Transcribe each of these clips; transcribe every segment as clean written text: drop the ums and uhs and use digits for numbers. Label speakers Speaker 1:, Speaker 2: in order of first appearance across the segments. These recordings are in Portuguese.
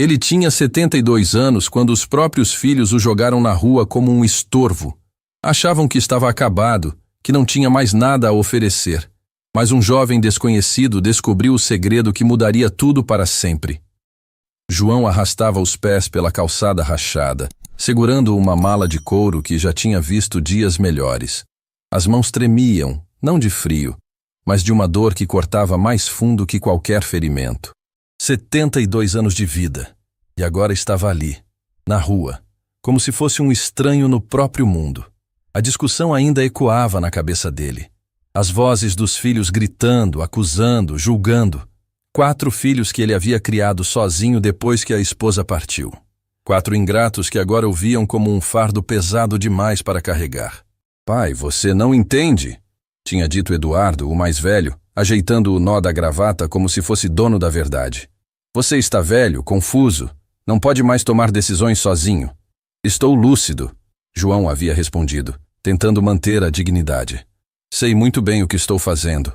Speaker 1: Ele tinha 72 anos quando os próprios filhos o jogaram na rua como um estorvo. Achavam que estava acabado, que não tinha mais nada a oferecer. Mas um jovem desconhecido descobriu o segredo que mudaria tudo para sempre. João arrastava os pés pela calçada rachada, segurando uma mala de couro que já tinha visto dias melhores. As mãos tremiam, não de frio, mas de uma dor que cortava mais fundo que qualquer ferimento. 72 anos de vida, e agora estava ali, na rua, como se fosse um estranho no próprio mundo. A discussão ainda ecoava na cabeça dele. As vozes dos filhos gritando, acusando, julgando. 4 filhos que ele havia criado sozinho depois que a esposa partiu. 4 ingratos que agora o viam como um fardo pesado demais para carregar. Pai, você não entende, tinha dito Eduardo, o mais velho, ajeitando o nó da gravata como se fosse dono da verdade. Você está velho, confuso, não pode mais tomar decisões sozinho. Estou lúcido, João havia respondido, tentando manter a dignidade. Sei muito bem o que estou fazendo.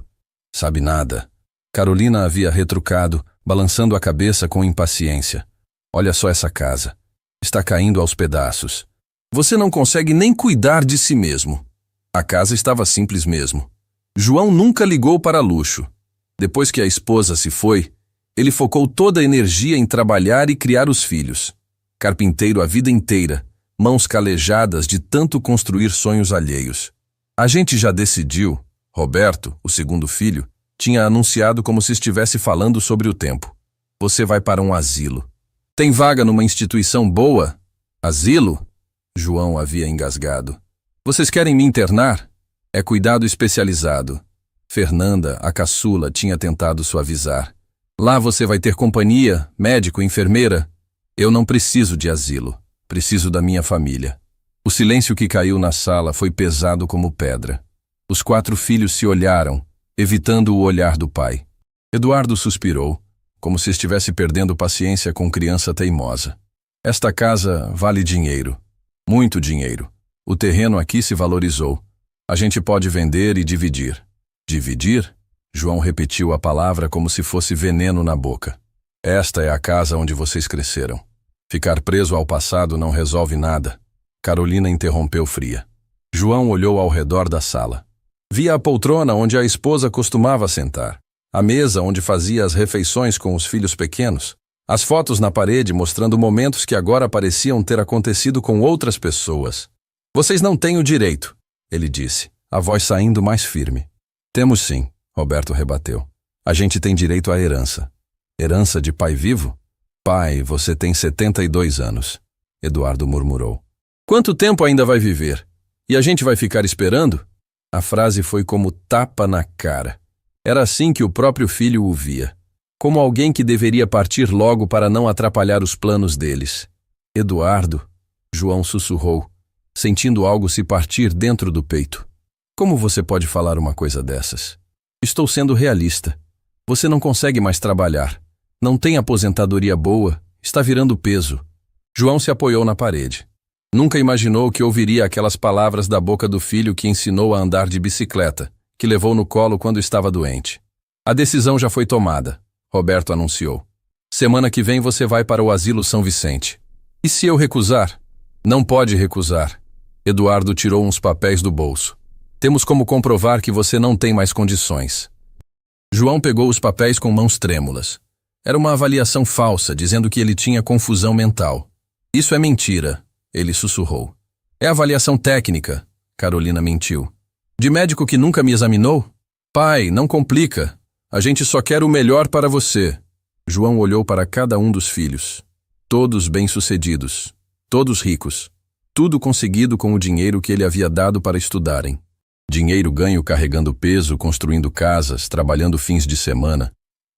Speaker 1: Sabe nada. Carolina havia retrucado, balançando a cabeça com impaciência. Olha só essa casa. Está caindo aos pedaços. Você não consegue nem cuidar de si mesmo. A casa estava simples mesmo. João nunca ligou para luxo. Depois que a esposa se foi, ele focou toda a energia em trabalhar e criar os filhos. Carpinteiro a vida inteira, mãos calejadas de tanto construir sonhos alheios. A gente já decidiu, Roberto, o segundo filho, tinha anunciado como se estivesse falando sobre o tempo. Você vai para um asilo. Tem vaga numa instituição boa? Asilo? João havia engasgado. Vocês querem me internar? É cuidado especializado. Fernanda, a caçula, tinha tentado suavizar. Lá você vai ter companhia, médico, enfermeira. Eu não preciso de asilo. Preciso da minha família. O silêncio que caiu na sala foi pesado como pedra. Os 4 filhos se olharam, evitando o olhar do pai. Eduardo suspirou, como se estivesse perdendo paciência com criança teimosa. Esta casa vale dinheiro. Muito dinheiro. O terreno aqui se valorizou. A gente pode vender e dividir. Dividir? João repetiu a palavra como se fosse veneno na boca. Esta é a casa onde vocês cresceram. Ficar preso ao passado não resolve nada. Carolina interrompeu fria. João olhou ao redor da sala. Via a poltrona onde a esposa costumava sentar, a mesa onde fazia as refeições com os filhos pequenos, as fotos na parede mostrando momentos que agora pareciam ter acontecido com outras pessoas. Vocês não têm o direito, ele disse, a voz saindo mais firme. Temos sim, Roberto rebateu. A gente tem direito à herança. Herança de pai vivo? Pai, você tem 72 anos, Eduardo murmurou. Quanto tempo ainda vai viver? E a gente vai ficar esperando? A frase foi como tapa na cara. Era assim que o próprio filho o via. Como alguém que deveria partir logo para não atrapalhar os planos deles. Eduardo, João sussurrou, sentindo algo se partir dentro do peito. Como você pode falar uma coisa dessas? Estou sendo realista. Você não consegue mais trabalhar. Não tem aposentadoria boa. Está virando peso. João se apoiou na parede. Nunca imaginou que ouviria aquelas palavras da boca do filho que ensinou a andar de bicicleta, que levou no colo quando estava doente. A decisão já foi tomada, Roberto anunciou. Semana que vem você vai para o Asilo São Vicente. E se eu recusar? Não pode recusar. Eduardo tirou uns papéis do bolso. Temos como comprovar que você não tem mais condições. João pegou os papéis com mãos trêmulas. Era uma avaliação falsa, dizendo que ele tinha confusão mental. Isso é mentira, ele sussurrou. É avaliação técnica, Carolina mentiu. De médico que nunca me examinou? Pai, não complica. A gente só quer o melhor para você. João olhou para cada um dos filhos. Todos bem-sucedidos. Todos ricos. Tudo conseguido com o dinheiro que ele havia dado para estudarem. Dinheiro ganho carregando peso, construindo casas, trabalhando fins de semana.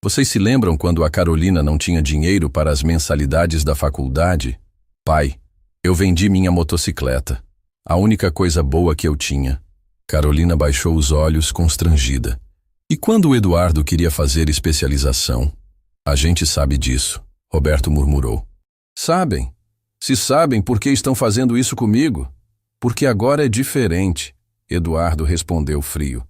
Speaker 1: Vocês se lembram quando a Carolina não tinha dinheiro para as mensalidades da faculdade? Pai, eu vendi minha motocicleta. A única coisa boa que eu tinha. Carolina baixou os olhos constrangida. E quando o Eduardo queria fazer especialização? A gente sabe disso, Roberto murmurou. Sabem? Se sabem, por que estão fazendo isso comigo? Porque agora é diferente, Eduardo respondeu frio.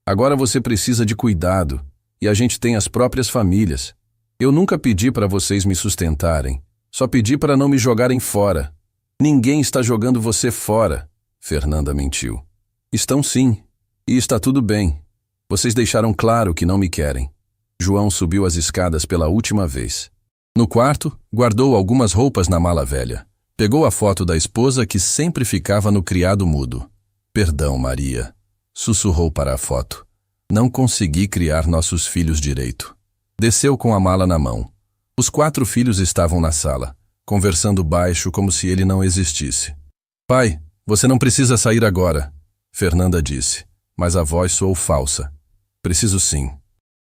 Speaker 1: Agora você precisa de cuidado, e a gente tem as próprias famílias. Eu nunca pedi para vocês me sustentarem. Só pedi para não me jogarem fora. Ninguém está jogando você fora, Fernanda mentiu. Estão sim, e está tudo bem. Vocês deixaram claro que não me querem. João subiu as escadas pela última vez. No quarto, guardou algumas roupas na mala velha. Pegou a foto da esposa que sempre ficava no criado mudo. Perdão, Maria, sussurrou para a foto. Não consegui criar nossos filhos direito. Desceu com a mala na mão. Os 4 filhos estavam na sala, conversando baixo como se ele não existisse. Pai, você não precisa sair agora, Fernanda disse, mas a voz soou falsa. Preciso sim.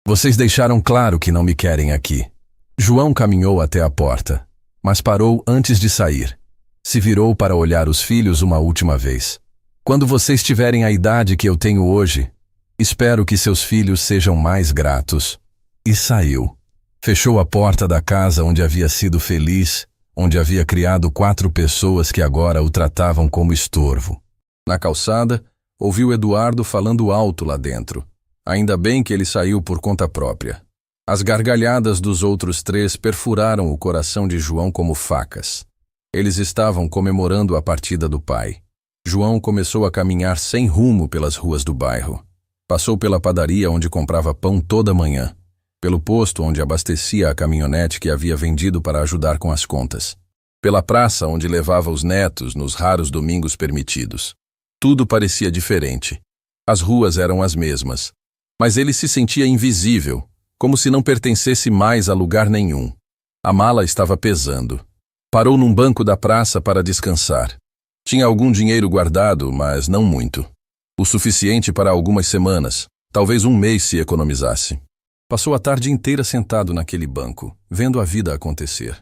Speaker 1: Vocês deixaram claro que não me querem aqui. João caminhou até a porta, mas parou antes de sair. Se virou para olhar os filhos uma última vez. Quando vocês tiverem a idade que eu tenho hoje, espero que seus filhos sejam mais gratos. E saiu. Fechou a porta da casa onde havia sido feliz, onde havia criado 4 pessoas que agora o tratavam como estorvo. Na calçada, ouviu Eduardo falando alto lá dentro. Ainda bem que ele saiu por conta própria. As gargalhadas dos outros 3 perfuraram o coração de João como facas. Eles estavam comemorando a partida do pai. João começou a caminhar sem rumo pelas ruas do bairro. Passou pela padaria onde comprava pão toda manhã. Pelo posto onde abastecia a caminhonete que havia vendido para ajudar com as contas. Pela praça onde levava os netos nos raros domingos permitidos. Tudo parecia diferente. As ruas eram as mesmas. Mas ele se sentia invisível, como se não pertencesse mais a lugar nenhum. A mala estava pesando. Parou num banco da praça para descansar. Tinha algum dinheiro guardado, mas não muito. O suficiente para algumas semanas, talvez um mês se economizasse. Passou a tarde inteira sentado naquele banco, vendo a vida acontecer.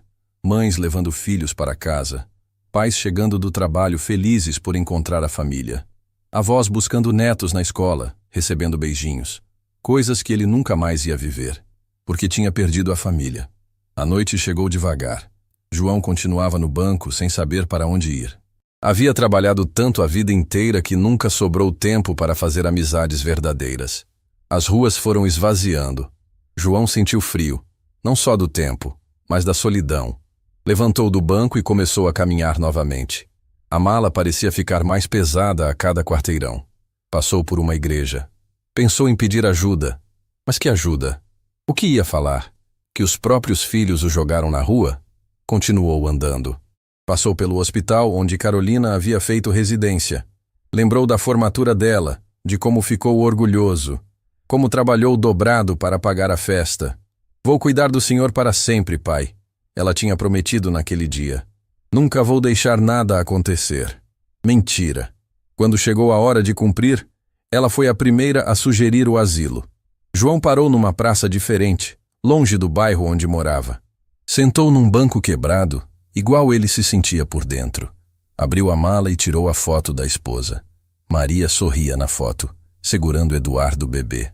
Speaker 1: Mães levando filhos para casa. Pais chegando do trabalho felizes por encontrar a família. Avós buscando netos na escola, recebendo beijinhos. Coisas que ele nunca mais ia viver, porque tinha perdido a família. A noite chegou devagar. João continuava no banco sem saber para onde ir. Havia trabalhado tanto a vida inteira que nunca sobrou tempo para fazer amizades verdadeiras. As ruas foram esvaziando. João sentiu frio, não só do tempo, mas da solidão. Levantou do banco e começou a caminhar novamente. A mala parecia ficar mais pesada a cada quarteirão. Passou por uma igreja. Pensou em pedir ajuda. Mas que ajuda? O que ia falar? Que os próprios filhos o jogaram na rua? Continuou andando. Passou pelo hospital onde Carolina havia feito residência. Lembrou da formatura dela, de como ficou orgulhoso. Como trabalhou dobrado para pagar a festa. Vou cuidar do senhor para sempre, pai. Ela tinha prometido naquele dia. Nunca vou deixar nada acontecer. Mentira. Quando chegou a hora de cumprir, ela foi a primeira a sugerir o asilo. João parou numa praça diferente, longe do bairro onde morava. Sentou num banco quebrado, igual ele se sentia por dentro. Abriu a mala e tirou a foto da esposa. Maria sorria na foto, segurando Eduardo bebê.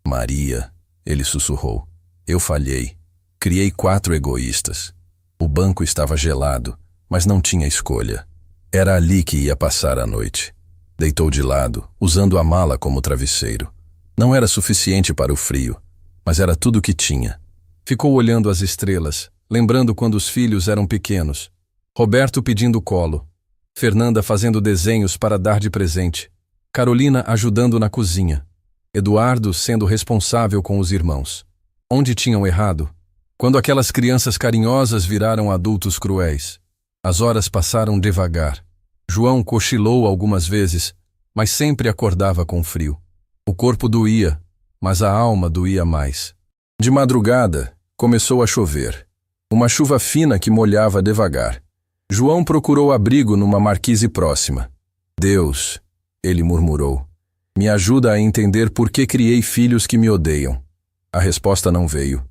Speaker 1: Maria, ele sussurrou. Eu falhei. Criei 4 egoístas. O banco estava gelado, mas não tinha escolha. Era ali que ia passar a noite. Deitou de lado, usando a mala como travesseiro. Não era suficiente para o frio, mas era tudo o que tinha. Ficou olhando as estrelas, lembrando quando os filhos eram pequenos. Roberto pedindo colo. Fernanda fazendo desenhos para dar de presente. Carolina ajudando na cozinha. Eduardo sendo responsável com os irmãos. Onde tinham errado? Quando aquelas crianças carinhosas viraram adultos cruéis. As horas passaram devagar. João cochilou algumas vezes, mas sempre acordava com frio. O corpo doía, mas a alma doía mais. De madrugada, começou a chover. Uma chuva fina que molhava devagar. João procurou abrigo numa marquise próxima. Deus, ele murmurou, me ajuda a entender por que criei filhos que me odeiam. A resposta não veio.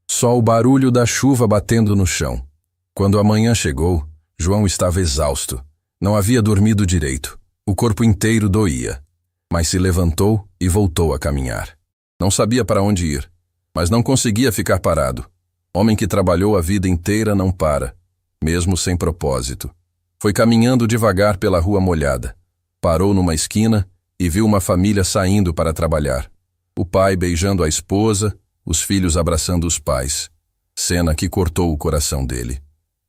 Speaker 1: Só o barulho da chuva batendo no chão. Quando a manhã chegou, João estava exausto. Não havia dormido direito. O corpo inteiro doía. Mas se levantou e voltou a caminhar. Não sabia para onde ir, mas não conseguia ficar parado. Homem que trabalhou a vida inteira não para, mesmo sem propósito. Foi caminhando devagar pela rua molhada. Parou numa esquina e viu uma família saindo para trabalhar. O pai beijando a esposa, os filhos abraçando os pais. Cena que cortou o coração dele.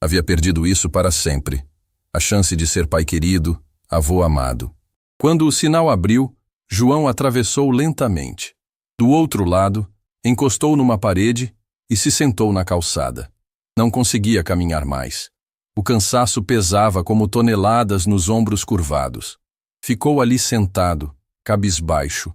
Speaker 1: Havia perdido isso para sempre. A chance de ser pai querido, avô amado. Quando o sinal abriu, João atravessou lentamente. Do outro lado, encostou numa parede e se sentou na calçada. Não conseguia caminhar mais. O cansaço pesava como toneladas nos ombros curvados. Ficou ali sentado, cabisbaixo,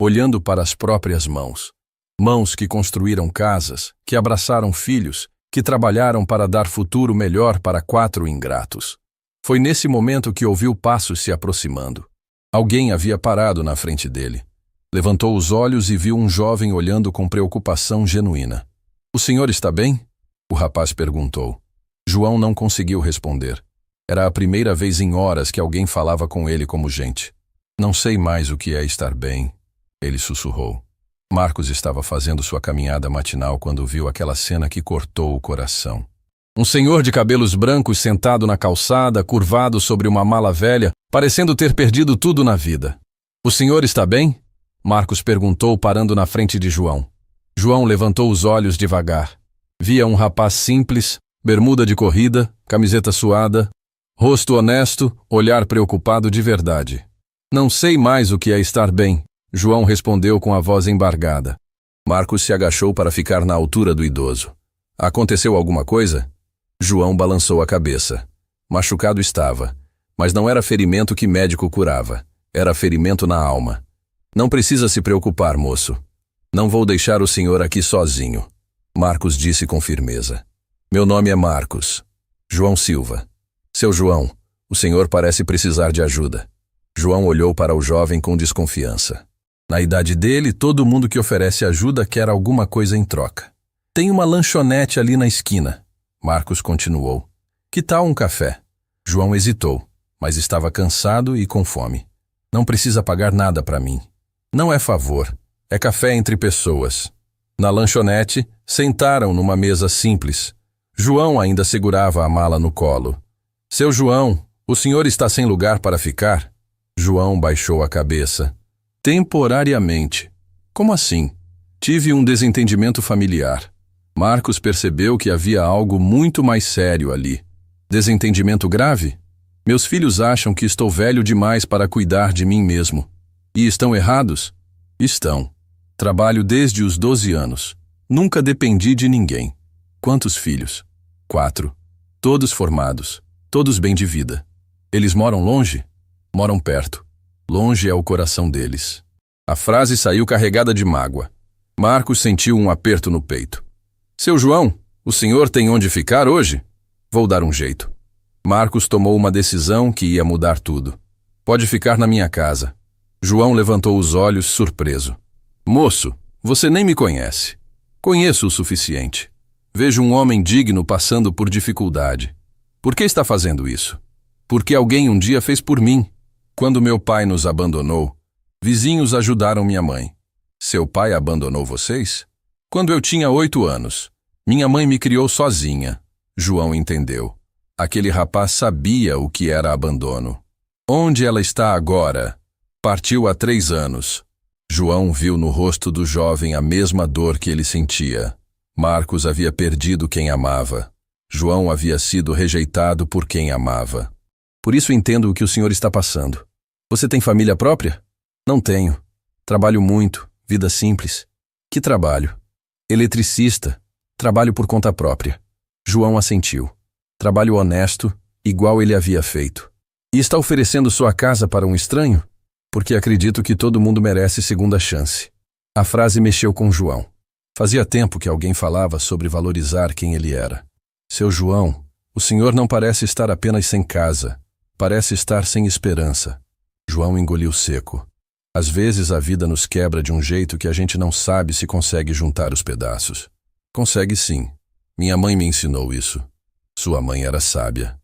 Speaker 1: olhando para as próprias mãos. Mãos que construíram casas, que abraçaram filhos, que trabalharam para dar futuro melhor para 4 ingratos. Foi nesse momento que ouviu passos se aproximando. Alguém havia parado na frente dele. Levantou os olhos e viu um jovem olhando com preocupação genuína. "O senhor está bem?" o rapaz perguntou. João não conseguiu responder. Era a primeira vez em horas que alguém falava com ele como gente. "Não sei mais o que é estar bem", ele sussurrou. Marcos estava fazendo sua caminhada matinal quando viu aquela cena que cortou o coração. Um senhor de cabelos brancos sentado na calçada, curvado sobre uma mala velha, parecendo ter perdido tudo na vida. "O senhor está bem?" Marcos perguntou, parando na frente de João. João levantou os olhos devagar. Via um rapaz simples, bermuda de corrida, camiseta suada, rosto honesto, olhar preocupado de verdade. "Não sei mais o que é estar bem", João respondeu com a voz embargada. Marcos se agachou para ficar na altura do idoso. "Aconteceu alguma coisa?" João balançou a cabeça. Machucado estava, mas não era ferimento que médico curava. Era ferimento na alma. "Não precisa se preocupar, moço. Não vou deixar o senhor aqui sozinho", Marcos disse com firmeza. "Meu nome é Marcos. João Silva. Seu João, o senhor parece precisar de ajuda." João olhou para o jovem com desconfiança. Na idade dele, todo mundo que oferece ajuda quer alguma coisa em troca. "Tem uma lanchonete ali na esquina", Marcos continuou. "Que tal um café?" João hesitou, mas estava cansado e com fome. "Não precisa pagar nada para mim. Não é favor, é café entre pessoas." Na lanchonete, sentaram numa mesa simples. João ainda segurava a mala no colo. "Seu João, o senhor está sem lugar para ficar?" João baixou a cabeça. "Temporariamente." "Como assim?" "Tive um desentendimento familiar." Marcos percebeu que havia algo muito mais sério ali. "Desentendimento grave?" "Meus filhos acham que estou velho demais para cuidar de mim mesmo." "E estão errados?" "Estão. Trabalho desde os 12 anos. Nunca dependi de ninguém." "Quantos filhos?" 4. Todos formados. Todos bem de vida." "Eles moram longe?" "Moram perto. Longe é o coração deles." A frase saiu carregada de mágoa. Marcos sentiu um aperto no peito. "Seu João, o senhor tem onde ficar hoje?" "Vou dar um jeito." Marcos tomou uma decisão que ia mudar tudo. "Pode ficar na minha casa." João levantou os olhos, surpreso. "Moço, você nem me conhece." "Conheço o suficiente. Vejo um homem digno passando por dificuldade." "Por que está fazendo isso?" "Porque alguém um dia fez por mim. Quando meu pai nos abandonou, vizinhos ajudaram minha mãe." "Seu pai abandonou vocês?" "Quando eu tinha 8 anos. Minha mãe me criou sozinha." João entendeu. Aquele rapaz sabia o que era abandono. "Onde ela está agora?" "Partiu há 3 anos." João viu no rosto do jovem a mesma dor que ele sentia. Marcos havia perdido quem amava. João havia sido rejeitado por quem amava. "Por isso entendo o que o senhor está passando." "Você tem família própria?" "Não tenho. Trabalho muito, vida simples." "Que trabalho?" "Eletricista. Trabalho por conta própria." João assentiu. Trabalho honesto, igual ele havia feito. "E está oferecendo sua casa para um estranho?" "Porque acredito que todo mundo merece segunda chance." A frase mexeu com João. Fazia tempo que alguém falava sobre valorizar quem ele era. "Seu João, o senhor não parece estar apenas sem casa. Parece estar sem esperança." João engoliu seco. Às vezes a vida nos quebra de um jeito que a gente não sabe se consegue juntar os pedaços. "Consegue sim. Minha mãe me ensinou isso." Sua mãe era sábia.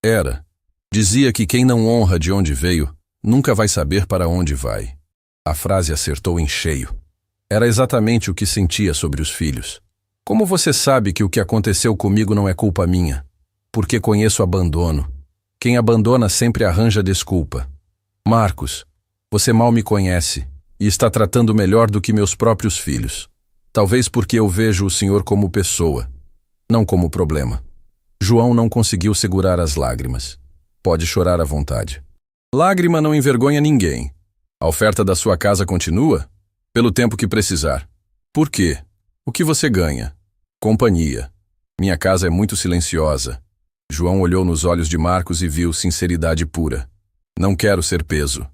Speaker 1: Era. Dizia que quem não honra de onde veio, nunca vai saber para onde vai. A frase acertou em cheio. Era exatamente o que sentia sobre os filhos. "Como você sabe que o que aconteceu comigo não é culpa minha?" "Porque conheço abandono. Quem abandona sempre arranja desculpa." "Marcos, você mal me conhece e está tratando melhor do que meus próprios filhos. Talvez porque eu vejo o senhor como pessoa, não como problema." João não conseguiu segurar as lágrimas. Pode chorar à vontade. Lágrima não envergonha ninguém. A oferta da sua casa continua? Pelo tempo que precisar. Por quê? O que você ganha? Companhia. Minha casa é muito silenciosa. João olhou nos olhos de Marcos e viu sinceridade pura. Não quero ser peso.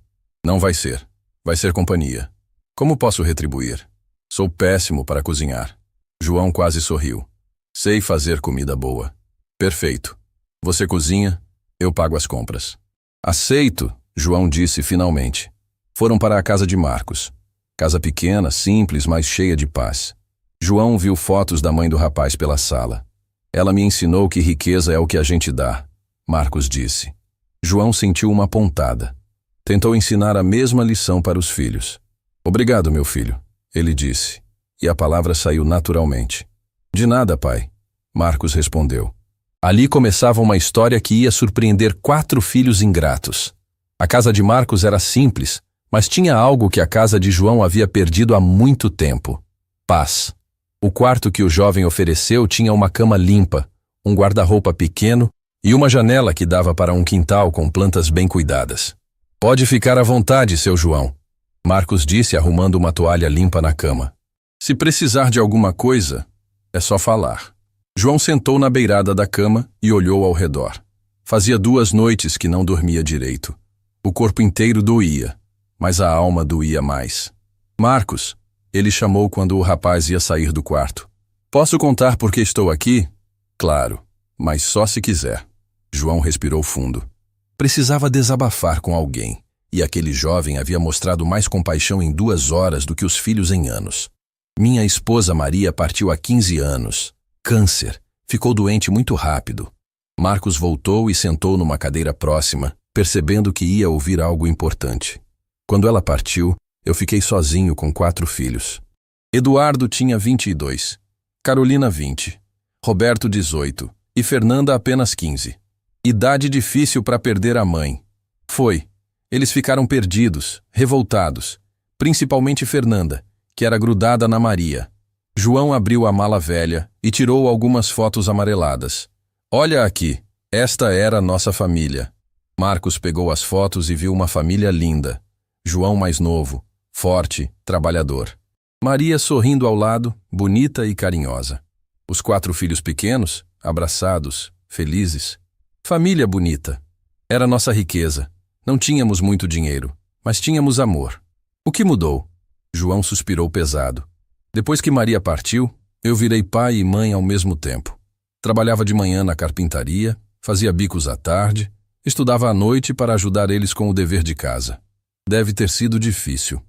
Speaker 1: Não vai ser. Vai ser companhia. Como posso retribuir? Sou péssimo para cozinhar. João quase sorriu. Sei fazer comida boa. Perfeito. Você cozinha, eu pago as compras. Aceito, João disse finalmente. Foram para a casa de Marcos. Casa pequena, simples, mas cheia de paz. João viu fotos da mãe do rapaz pela sala. Ela me ensinou que riqueza é o que a gente dá, Marcos disse. João sentiu uma pontada. Tentou ensinar a mesma lição para os filhos. Obrigado, meu filho, ele disse, e a palavra saiu naturalmente. De nada, pai, Marcos respondeu. Ali começava uma história que ia surpreender 4 filhos ingratos. A casa de Marcos era simples, mas tinha algo que a casa de João havia perdido há muito tempo. Paz. O quarto que o jovem ofereceu tinha uma cama limpa, um guarda-roupa pequeno e uma janela que dava para um quintal com plantas bem cuidadas. Pode ficar à vontade, seu João, Marcos disse arrumando uma toalha limpa na cama. Se precisar de alguma coisa, é só falar. João sentou na beirada da cama e olhou ao redor. Fazia 2 noites que não dormia direito. O corpo inteiro doía, mas a alma doía mais. Marcos, ele chamou quando o rapaz ia sair do quarto. Posso contar por que estou aqui? Claro, mas só se quiser. João respirou fundo. Precisava desabafar com alguém, e aquele jovem havia mostrado mais compaixão em 2 horas do que os filhos em anos. Minha esposa Maria partiu há 15 anos. Câncer. Ficou doente muito rápido. Marcos voltou e sentou numa cadeira próxima, percebendo que ia ouvir algo importante. Quando ela partiu, eu fiquei sozinho com 4 filhos. Eduardo tinha 22, Carolina 20, Roberto 18 e Fernanda apenas 15. Idade difícil para perder a mãe. Foi. Eles ficaram perdidos, revoltados, principalmente Fernanda, que era grudada na Maria. João abriu a mala velha e tirou algumas fotos amareladas. Olha aqui, esta era a nossa família. Marcos pegou as fotos e viu uma família linda. João mais novo, forte, trabalhador. Maria sorrindo ao lado, bonita e carinhosa. Os 4 filhos pequenos, abraçados, felizes. Família bonita. Era nossa riqueza. Não tínhamos muito dinheiro, mas tínhamos amor. O que mudou? João suspirou pesado. Depois que Maria partiu, eu virei pai e mãe ao mesmo tempo. Trabalhava de manhã na carpintaria, fazia bicos à tarde, estudava à noite para ajudar eles com o dever de casa. Deve ter sido difícil.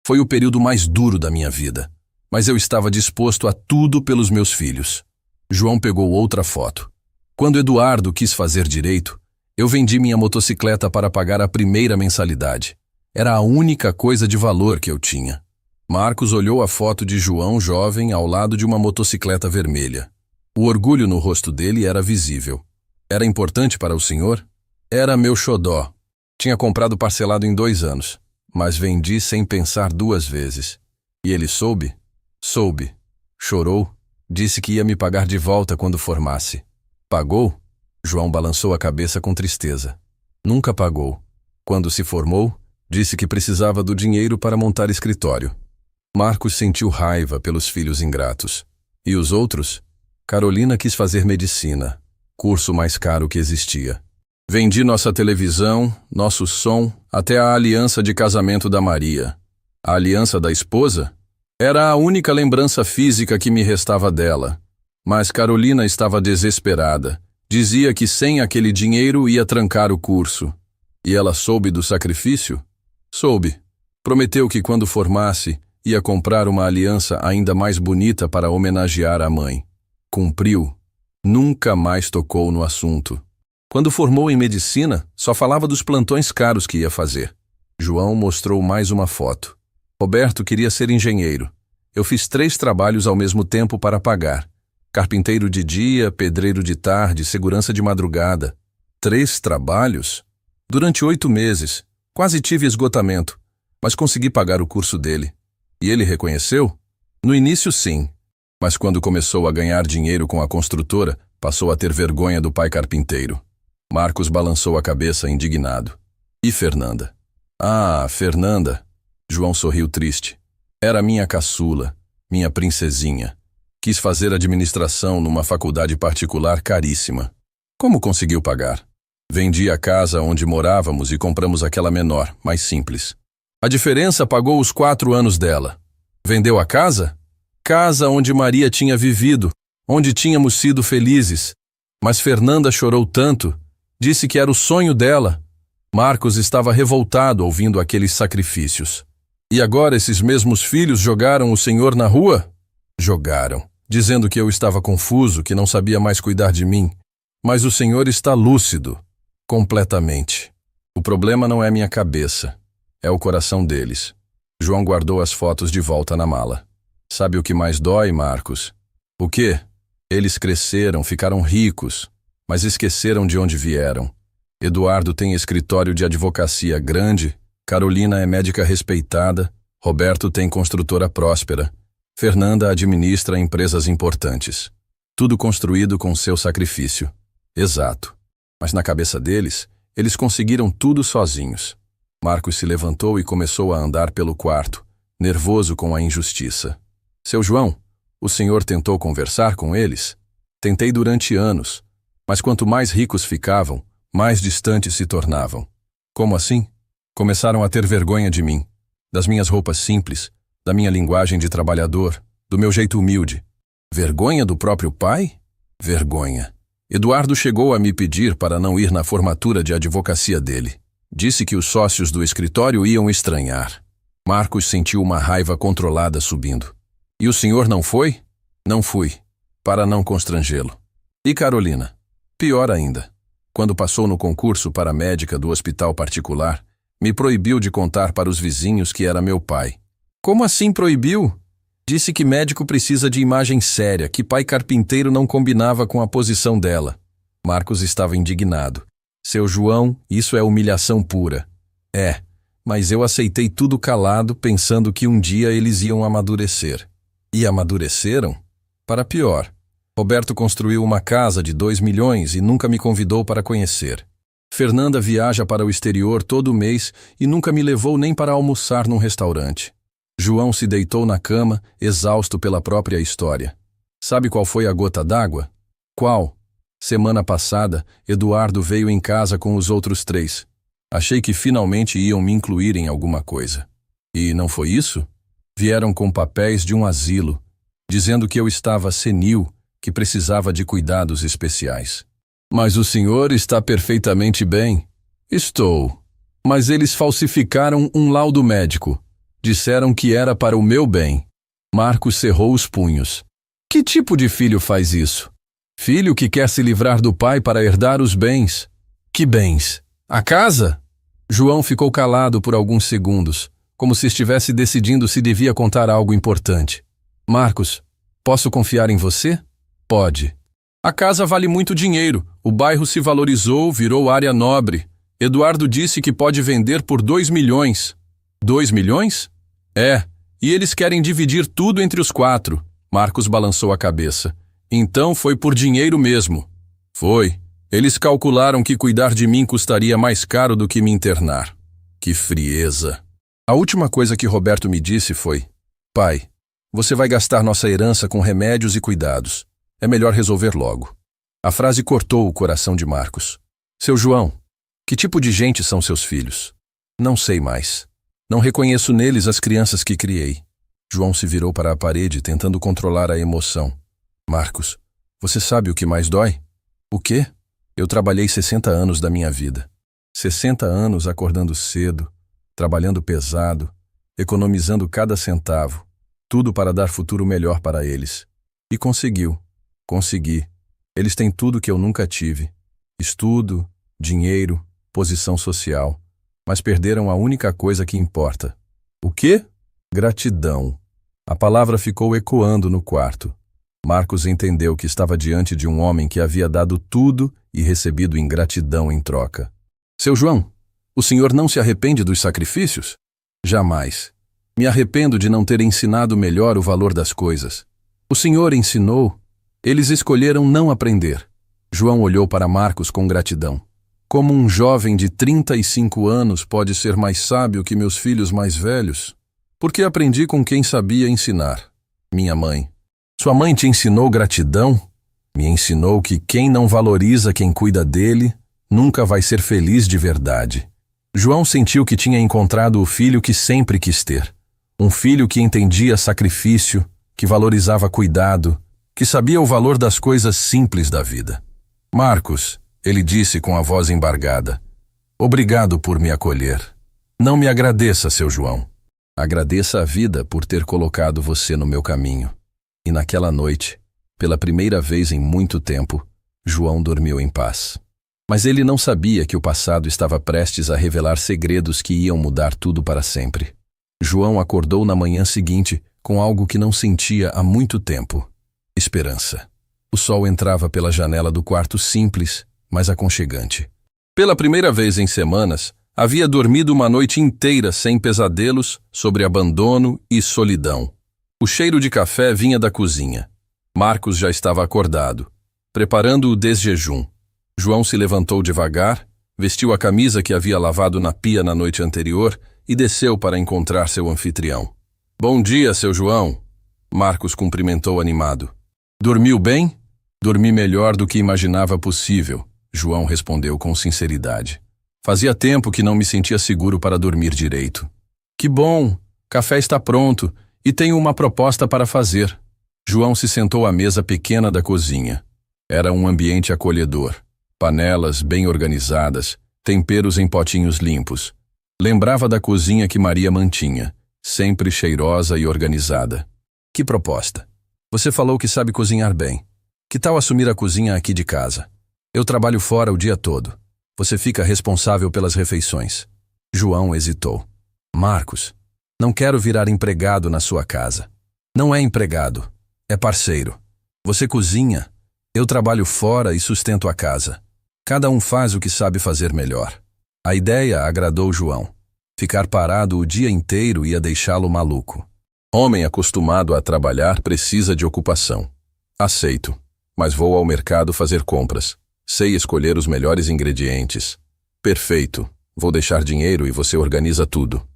Speaker 1: Foi o período mais duro da minha vida, mas eu estava disposto a tudo pelos meus filhos. João pegou outra foto. Quando Eduardo quis fazer direito, eu vendi minha motocicleta para pagar a primeira mensalidade. Era a única coisa de valor que eu tinha. Marcos olhou a foto de João jovem ao lado de uma motocicleta vermelha. O orgulho no rosto dele era visível. Era importante para o senhor? Era meu xodó. Tinha comprado parcelado em 2 anos, mas vendi sem pensar 2 vezes. E ele soube? Soube. Chorou. Disse que ia me pagar de volta quando formasse. Pagou? João balançou a cabeça com tristeza. Nunca pagou. Quando se formou, disse que precisava do dinheiro para montar escritório. Marcos sentiu raiva pelos filhos ingratos. E os outros? Carolina quis fazer medicina, curso mais caro que existia. Vendi nossa televisão, nosso som, até a aliança de casamento da Maria. A aliança da esposa? Era a única lembrança física que me restava dela. Mas Carolina estava desesperada. Dizia que sem aquele dinheiro ia trancar o curso. E ela soube do sacrifício? Soube. Prometeu que quando formasse, ia comprar uma aliança ainda mais bonita para homenagear a mãe. Cumpriu. Nunca mais tocou no assunto. Quando formou em medicina, só falava dos plantões caros que ia fazer. João mostrou mais uma foto. Roberto queria ser engenheiro. Eu fiz 3 trabalhos ao mesmo tempo para pagar. Carpinteiro de dia, pedreiro de tarde, segurança de madrugada. 3 trabalhos? Durante 8 meses. Quase tive esgotamento, mas consegui pagar o curso dele. E ele reconheceu? No início, sim. Mas quando começou a ganhar dinheiro com a construtora, passou a ter vergonha do pai carpinteiro. Marcos balançou a cabeça indignado. E Fernanda? Ah, Fernanda! João sorriu triste. Era minha caçula, minha princesinha. Quis fazer administração numa faculdade particular caríssima. Como conseguiu pagar? Vendi a casa onde morávamos e compramos aquela menor, mais simples. A diferença pagou os 4 anos dela. Vendeu a casa? Casa onde Maria tinha vivido, onde tínhamos sido felizes. Mas Fernanda chorou tanto, disse que era o sonho dela. Marcos estava revoltado ouvindo aqueles sacrifícios. E agora esses mesmos filhos jogaram o Senhor na rua? Jogaram, dizendo que eu estava confuso, que não sabia mais cuidar de mim. Mas o Senhor está lúcido, completamente. O problema não é minha cabeça, é o coração deles. João guardou as fotos de volta na mala. Sabe o que mais dói, Marcos? O quê? Eles cresceram, ficaram ricos, mas esqueceram de onde vieram. Eduardo tem escritório de advocacia grande, Carolina é médica respeitada, Roberto tem construtora próspera, Fernanda administra empresas importantes. Tudo construído com seu sacrifício. Exato. Mas na cabeça deles, eles conseguiram tudo sozinhos. Marcos se levantou e começou a andar pelo quarto, nervoso com a injustiça. Seu João, o senhor tentou conversar com eles? Tentei durante anos, mas quanto mais ricos ficavam, mais distantes se tornavam. Como assim? Começaram a ter vergonha de mim, das minhas roupas simples, da minha linguagem de trabalhador, do meu jeito humilde. Vergonha do próprio pai? Vergonha. Eduardo chegou a me pedir para não ir na formatura de advocacia dele. Disse que os sócios do escritório iam estranhar. Marcos sentiu uma raiva controlada subindo. E o senhor não foi? Não fui, para não constrangê-lo. E Carolina? Pior ainda. Quando passou no concurso para médica do hospital particular, me proibiu de contar para os vizinhos que era meu pai. Como assim proibiu? Disse que médico precisa de imagem séria, que pai carpinteiro não combinava com a posição dela. Marcos estava indignado. Seu João, isso é humilhação pura. É, mas eu aceitei tudo calado, pensando que um dia eles iam amadurecer. E amadureceram? Para pior. Roberto construiu uma casa de 2 milhões e nunca me convidou para conhecer. Fernanda viaja para o exterior todo mês e nunca me levou nem para almoçar num restaurante. João se deitou na cama, exausto pela própria história. Sabe qual foi a gota d'água? Qual? Semana passada, Eduardo veio em casa com os outros 3. Achei que finalmente iam me incluir em alguma coisa. E não foi isso? Vieram com papéis de um asilo, dizendo que eu estava senil, que precisava de cuidados especiais. Mas o senhor está perfeitamente bem. Estou. Mas eles falsificaram um laudo médico. Disseram que era para o meu bem. Marcos cerrou os punhos. Que tipo de filho faz isso? Filho que quer se livrar do pai para herdar os bens. Que bens? A casa? João ficou calado por alguns segundos, como se estivesse decidindo se devia contar algo importante. Marcos, posso confiar em você? Pode. A casa vale muito dinheiro. O bairro se valorizou, virou área nobre. Eduardo disse que pode vender por 2 milhões. 2 milhões? É, e eles querem dividir tudo entre os 4. Marcos balançou a cabeça. Então foi por dinheiro mesmo. Foi. Eles calcularam que cuidar de mim custaria mais caro do que me internar. Que frieza. A última coisa que Roberto me disse foi: pai, você vai gastar nossa herança com remédios e cuidados. É melhor resolver logo. A frase cortou o coração de Marcos. Seu João, que tipo de gente são seus filhos? Não sei mais. Não reconheço neles as crianças que criei. João se virou para a parede, tentando controlar a emoção. Marcos, você sabe o que mais dói? O quê? Eu trabalhei 60 anos da minha vida. 60 anos acordando cedo, trabalhando pesado, economizando cada centavo. Tudo para dar futuro melhor para eles. E conseguiu. Consegui. Eles têm tudo que eu nunca tive. Estudo, dinheiro, posição social. Mas perderam a única coisa que importa. O quê? Gratidão. A palavra ficou ecoando no quarto. Marcos entendeu que estava diante de um homem que havia dado tudo e recebido ingratidão em troca. Seu João, o senhor não se arrepende dos sacrifícios? Jamais. Me arrependo de não ter ensinado melhor o valor das coisas. O senhor ensinou. Eles escolheram não aprender. João olhou para Marcos com gratidão. Como um jovem de 35 anos pode ser mais sábio que meus filhos mais velhos? Porque aprendi com quem sabia ensinar. Minha mãe. Sua mãe te ensinou gratidão? Me ensinou que quem não valoriza quem cuida dele nunca vai ser feliz de verdade. João sentiu que tinha encontrado o filho que sempre quis ter. Um filho que entendia sacrifício, que valorizava cuidado, que sabia o valor das coisas simples da vida. Marcos, ele disse com a voz embargada, obrigado por me acolher. Não me agradeça, seu João. Agradeça a vida por ter colocado você no meu caminho. E naquela noite, pela primeira vez em muito tempo, João dormiu em paz. Mas ele não sabia que o passado estava prestes a revelar segredos que iam mudar tudo para sempre. João acordou na manhã seguinte com algo que não sentia há muito tempo: esperança. O sol entrava pela janela do quarto simples, mas aconchegante. Pela primeira vez em semanas, havia dormido uma noite inteira sem pesadelos sobre abandono e solidão. O cheiro de café vinha da cozinha. Marcos já estava acordado, preparando o desjejum. João se levantou devagar, vestiu a camisa que havia lavado na pia na noite anterior e desceu para encontrar seu anfitrião. Bom dia, seu João. Marcos cumprimentou animado. Dormiu bem? Dormi melhor do que imaginava possível, João respondeu com sinceridade. Fazia tempo que não me sentia seguro para dormir direito. Que bom! Café está pronto e tenho uma proposta para fazer. João se sentou à mesa pequena da cozinha. Era um ambiente acolhedor. Panelas bem organizadas, temperos em potinhos limpos. Lembrava da cozinha que Maria mantinha, sempre cheirosa e organizada. Que proposta? Você falou que sabe cozinhar bem. Que tal assumir a cozinha aqui de casa? Eu trabalho fora o dia todo. Você fica responsável pelas refeições. João hesitou. Marcos, não quero virar empregado na sua casa. Não é empregado, é parceiro. Você cozinha, eu trabalho fora e sustento a casa. Cada um faz o que sabe fazer melhor. A ideia agradou João. Ficar parado o dia inteiro ia deixá-lo maluco. Homem acostumado a trabalhar precisa de ocupação. Aceito, mas vou ao mercado fazer compras. Sei escolher os melhores ingredientes. Perfeito, vou deixar dinheiro e você organiza tudo.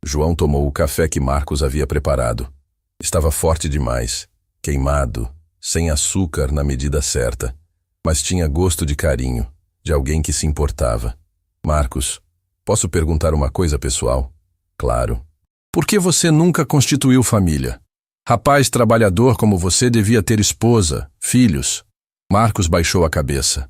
Speaker 1: João tomou o café que Marcos havia preparado. Estava forte demais, queimado, sem açúcar na medida certa, mas tinha gosto de carinho, de alguém que se importava. Marcos, posso perguntar uma coisa pessoal? Claro. Por que você nunca constituiu família? Rapaz trabalhador como você devia ter esposa, filhos. Marcos baixou a cabeça.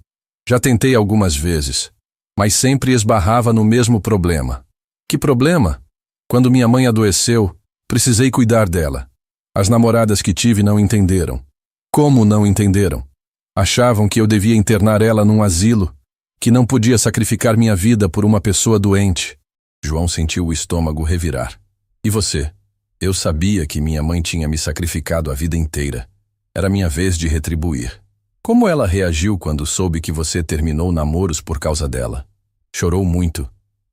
Speaker 1: Já tentei algumas vezes, mas sempre esbarrava no mesmo problema. Que problema? Quando minha mãe adoeceu, precisei cuidar dela. As namoradas que tive não entenderam. Como não entenderam? Achavam que eu devia internar ela num asilo, que não podia sacrificar minha vida por uma pessoa doente. João sentiu o estômago revirar. E você? Eu sabia que minha mãe tinha me sacrificado a vida inteira. Era minha vez de retribuir. Como ela reagiu quando soube que você terminou namoros por causa dela? Chorou muito.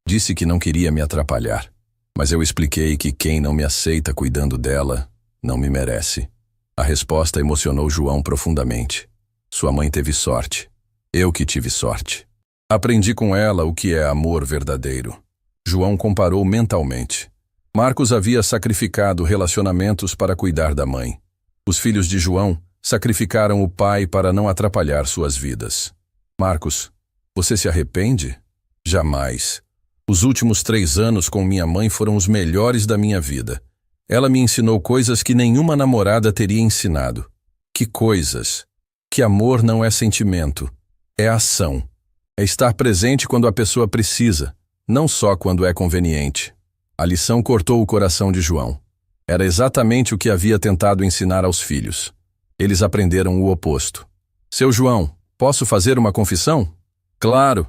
Speaker 1: Disse que não queria me atrapalhar. Mas eu expliquei que quem não me aceita cuidando dela, não me merece. A resposta emocionou João profundamente. Sua mãe teve sorte. Eu que tive sorte. Aprendi com ela o que é amor verdadeiro. João comparou mentalmente. Marcos havia sacrificado relacionamentos para cuidar da mãe. Os filhos de João sacrificaram o pai para não atrapalhar suas vidas. Marcos, você se arrepende? Jamais. Os últimos 3 anos com minha mãe foram os melhores da minha vida. Ela me ensinou coisas que nenhuma namorada teria ensinado. Que coisas? Que amor não é sentimento, é ação. É estar presente quando a pessoa precisa, não só quando é conveniente. A lição cortou o coração de João. Era exatamente o que havia tentado ensinar aos filhos. Eles aprenderam o oposto. Seu João, posso fazer uma confissão? Claro.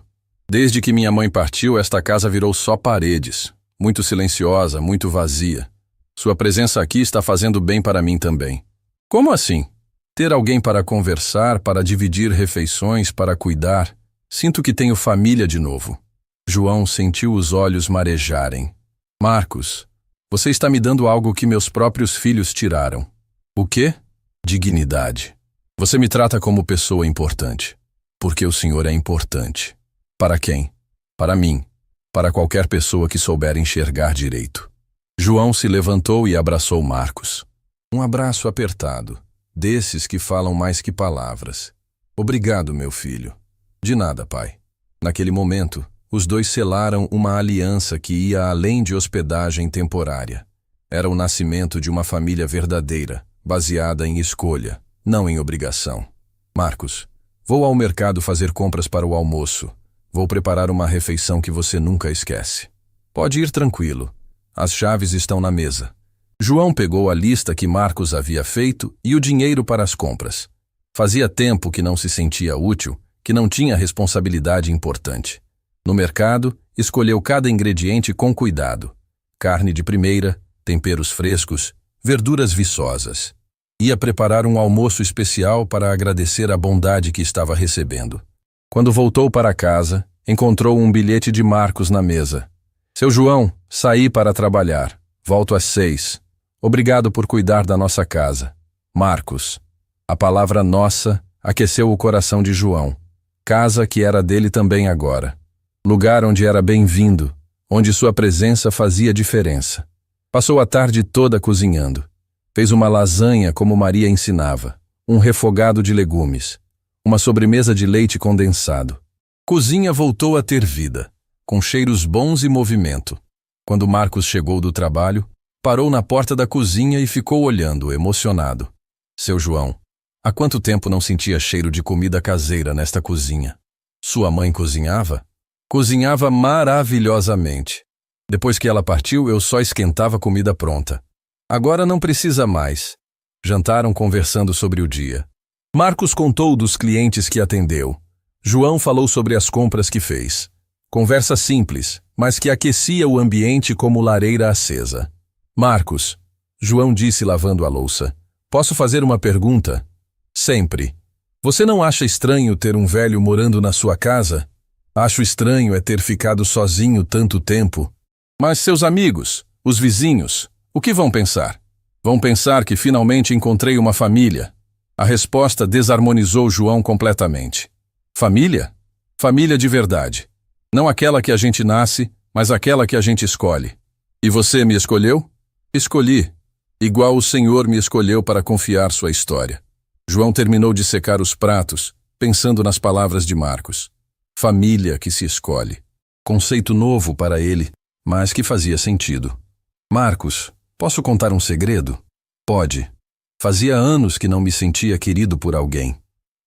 Speaker 1: Desde que minha mãe partiu, esta casa virou só paredes. Muito silenciosa, muito vazia. Sua presença aqui está fazendo bem para mim também. Como assim? Ter alguém para conversar, para dividir refeições, para cuidar. Sinto que tenho família de novo. João sentiu os olhos marejarem. Marcos, você está me dando algo que meus próprios filhos tiraram. O quê? Dignidade. Você me trata como pessoa importante, porque o senhor é importante. Para quem? Para mim. Para qualquer pessoa que souber enxergar direito. João se levantou e abraçou Marcos. Um abraço apertado, desses que falam mais que palavras. Obrigado, meu filho. De nada, pai. Naquele momento, os dois selaram uma aliança que ia além de hospedagem temporária. Era o nascimento de uma família verdadeira, baseada em escolha, não em obrigação. Marcos, vou ao mercado fazer compras para o almoço. Vou preparar uma refeição que você nunca esquece. Pode ir tranquilo. As chaves estão na mesa. João pegou a lista que Marcos havia feito e o dinheiro para as compras. Fazia tempo que não se sentia útil, que não tinha responsabilidade importante. No mercado, escolheu cada ingrediente com cuidado. Carne de primeira, temperos frescos, verduras viçosas. Ia preparar um almoço especial para agradecer a bondade que estava recebendo. Quando voltou para casa, encontrou um bilhete de Marcos na mesa. Seu João, saí para trabalhar. Volto às 6. Obrigado por cuidar da nossa casa. Marcos. A palavra nossa aqueceu o coração de João. Casa que era dele também agora. Lugar onde era bem-vindo, onde sua presença fazia diferença. Passou a tarde toda cozinhando. Fez uma lasanha como Maria ensinava, um refogado de legumes, uma sobremesa de leite condensado. Cozinha voltou a ter vida, com cheiros bons e movimento. Quando Marcos chegou do trabalho, parou na porta da cozinha e ficou olhando, emocionado. Seu João, há quanto tempo não sentia cheiro de comida caseira nesta cozinha? Sua mãe cozinhava? Cozinhava maravilhosamente. Depois que ela partiu, eu só esquentava comida pronta. Agora não precisa mais. Jantaram conversando sobre o dia. Marcos contou dos clientes que atendeu. João falou sobre as compras que fez. Conversa simples, mas que aquecia o ambiente como lareira acesa. Marcos, João disse lavando a louça, posso fazer uma pergunta? Sempre. Você não acha estranho ter um velho morando na sua casa? Acho estranho é ter ficado sozinho tanto tempo. Mas seus amigos, os vizinhos, o que vão pensar? Vão pensar que finalmente encontrei uma família. A resposta desarmonizou João completamente. Família? Família de verdade. Não aquela que a gente nasce, mas aquela que a gente escolhe. E você me escolheu? Escolhi, igual o Senhor me escolheu para confiar sua história. João terminou de secar os pratos, pensando nas palavras de Marcos. Família que se escolhe. Conceito novo para ele, mas que fazia sentido. Marcos, posso contar um segredo? Pode. Fazia anos que não me sentia querido por alguém.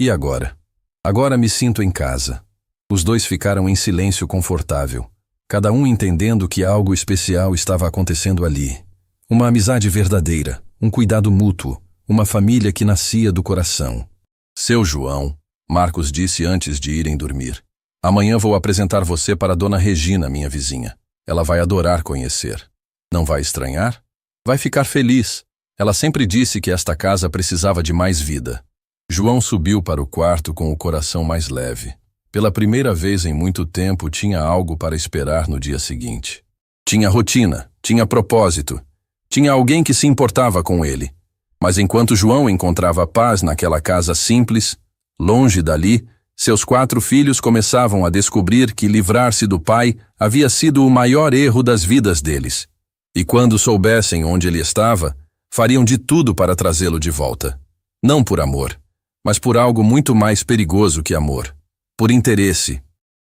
Speaker 1: E agora? Agora me sinto em casa. Os dois ficaram em silêncio confortável, cada um entendendo que algo especial estava acontecendo ali. Uma amizade verdadeira, um cuidado mútuo, uma família que nascia do coração. Seu João, Marcos disse antes de irem dormir. Amanhã vou apresentar você para Dona Regina, minha vizinha. Ela vai adorar conhecer. Não vai estranhar? Vai ficar feliz. Ela sempre disse que esta casa precisava de mais vida. João subiu para o quarto com o coração mais leve. Pela primeira vez em muito tempo tinha algo para esperar no dia seguinte. Tinha rotina, tinha propósito, tinha alguém que se importava com ele. Mas enquanto João encontrava paz naquela casa simples, longe dali, seus 4 filhos começavam a descobrir que livrar-se do pai havia sido o maior erro das vidas deles. E quando soubessem onde ele estava, fariam de tudo para trazê-lo de volta. Não por amor, mas por algo muito mais perigoso que amor. Por interesse.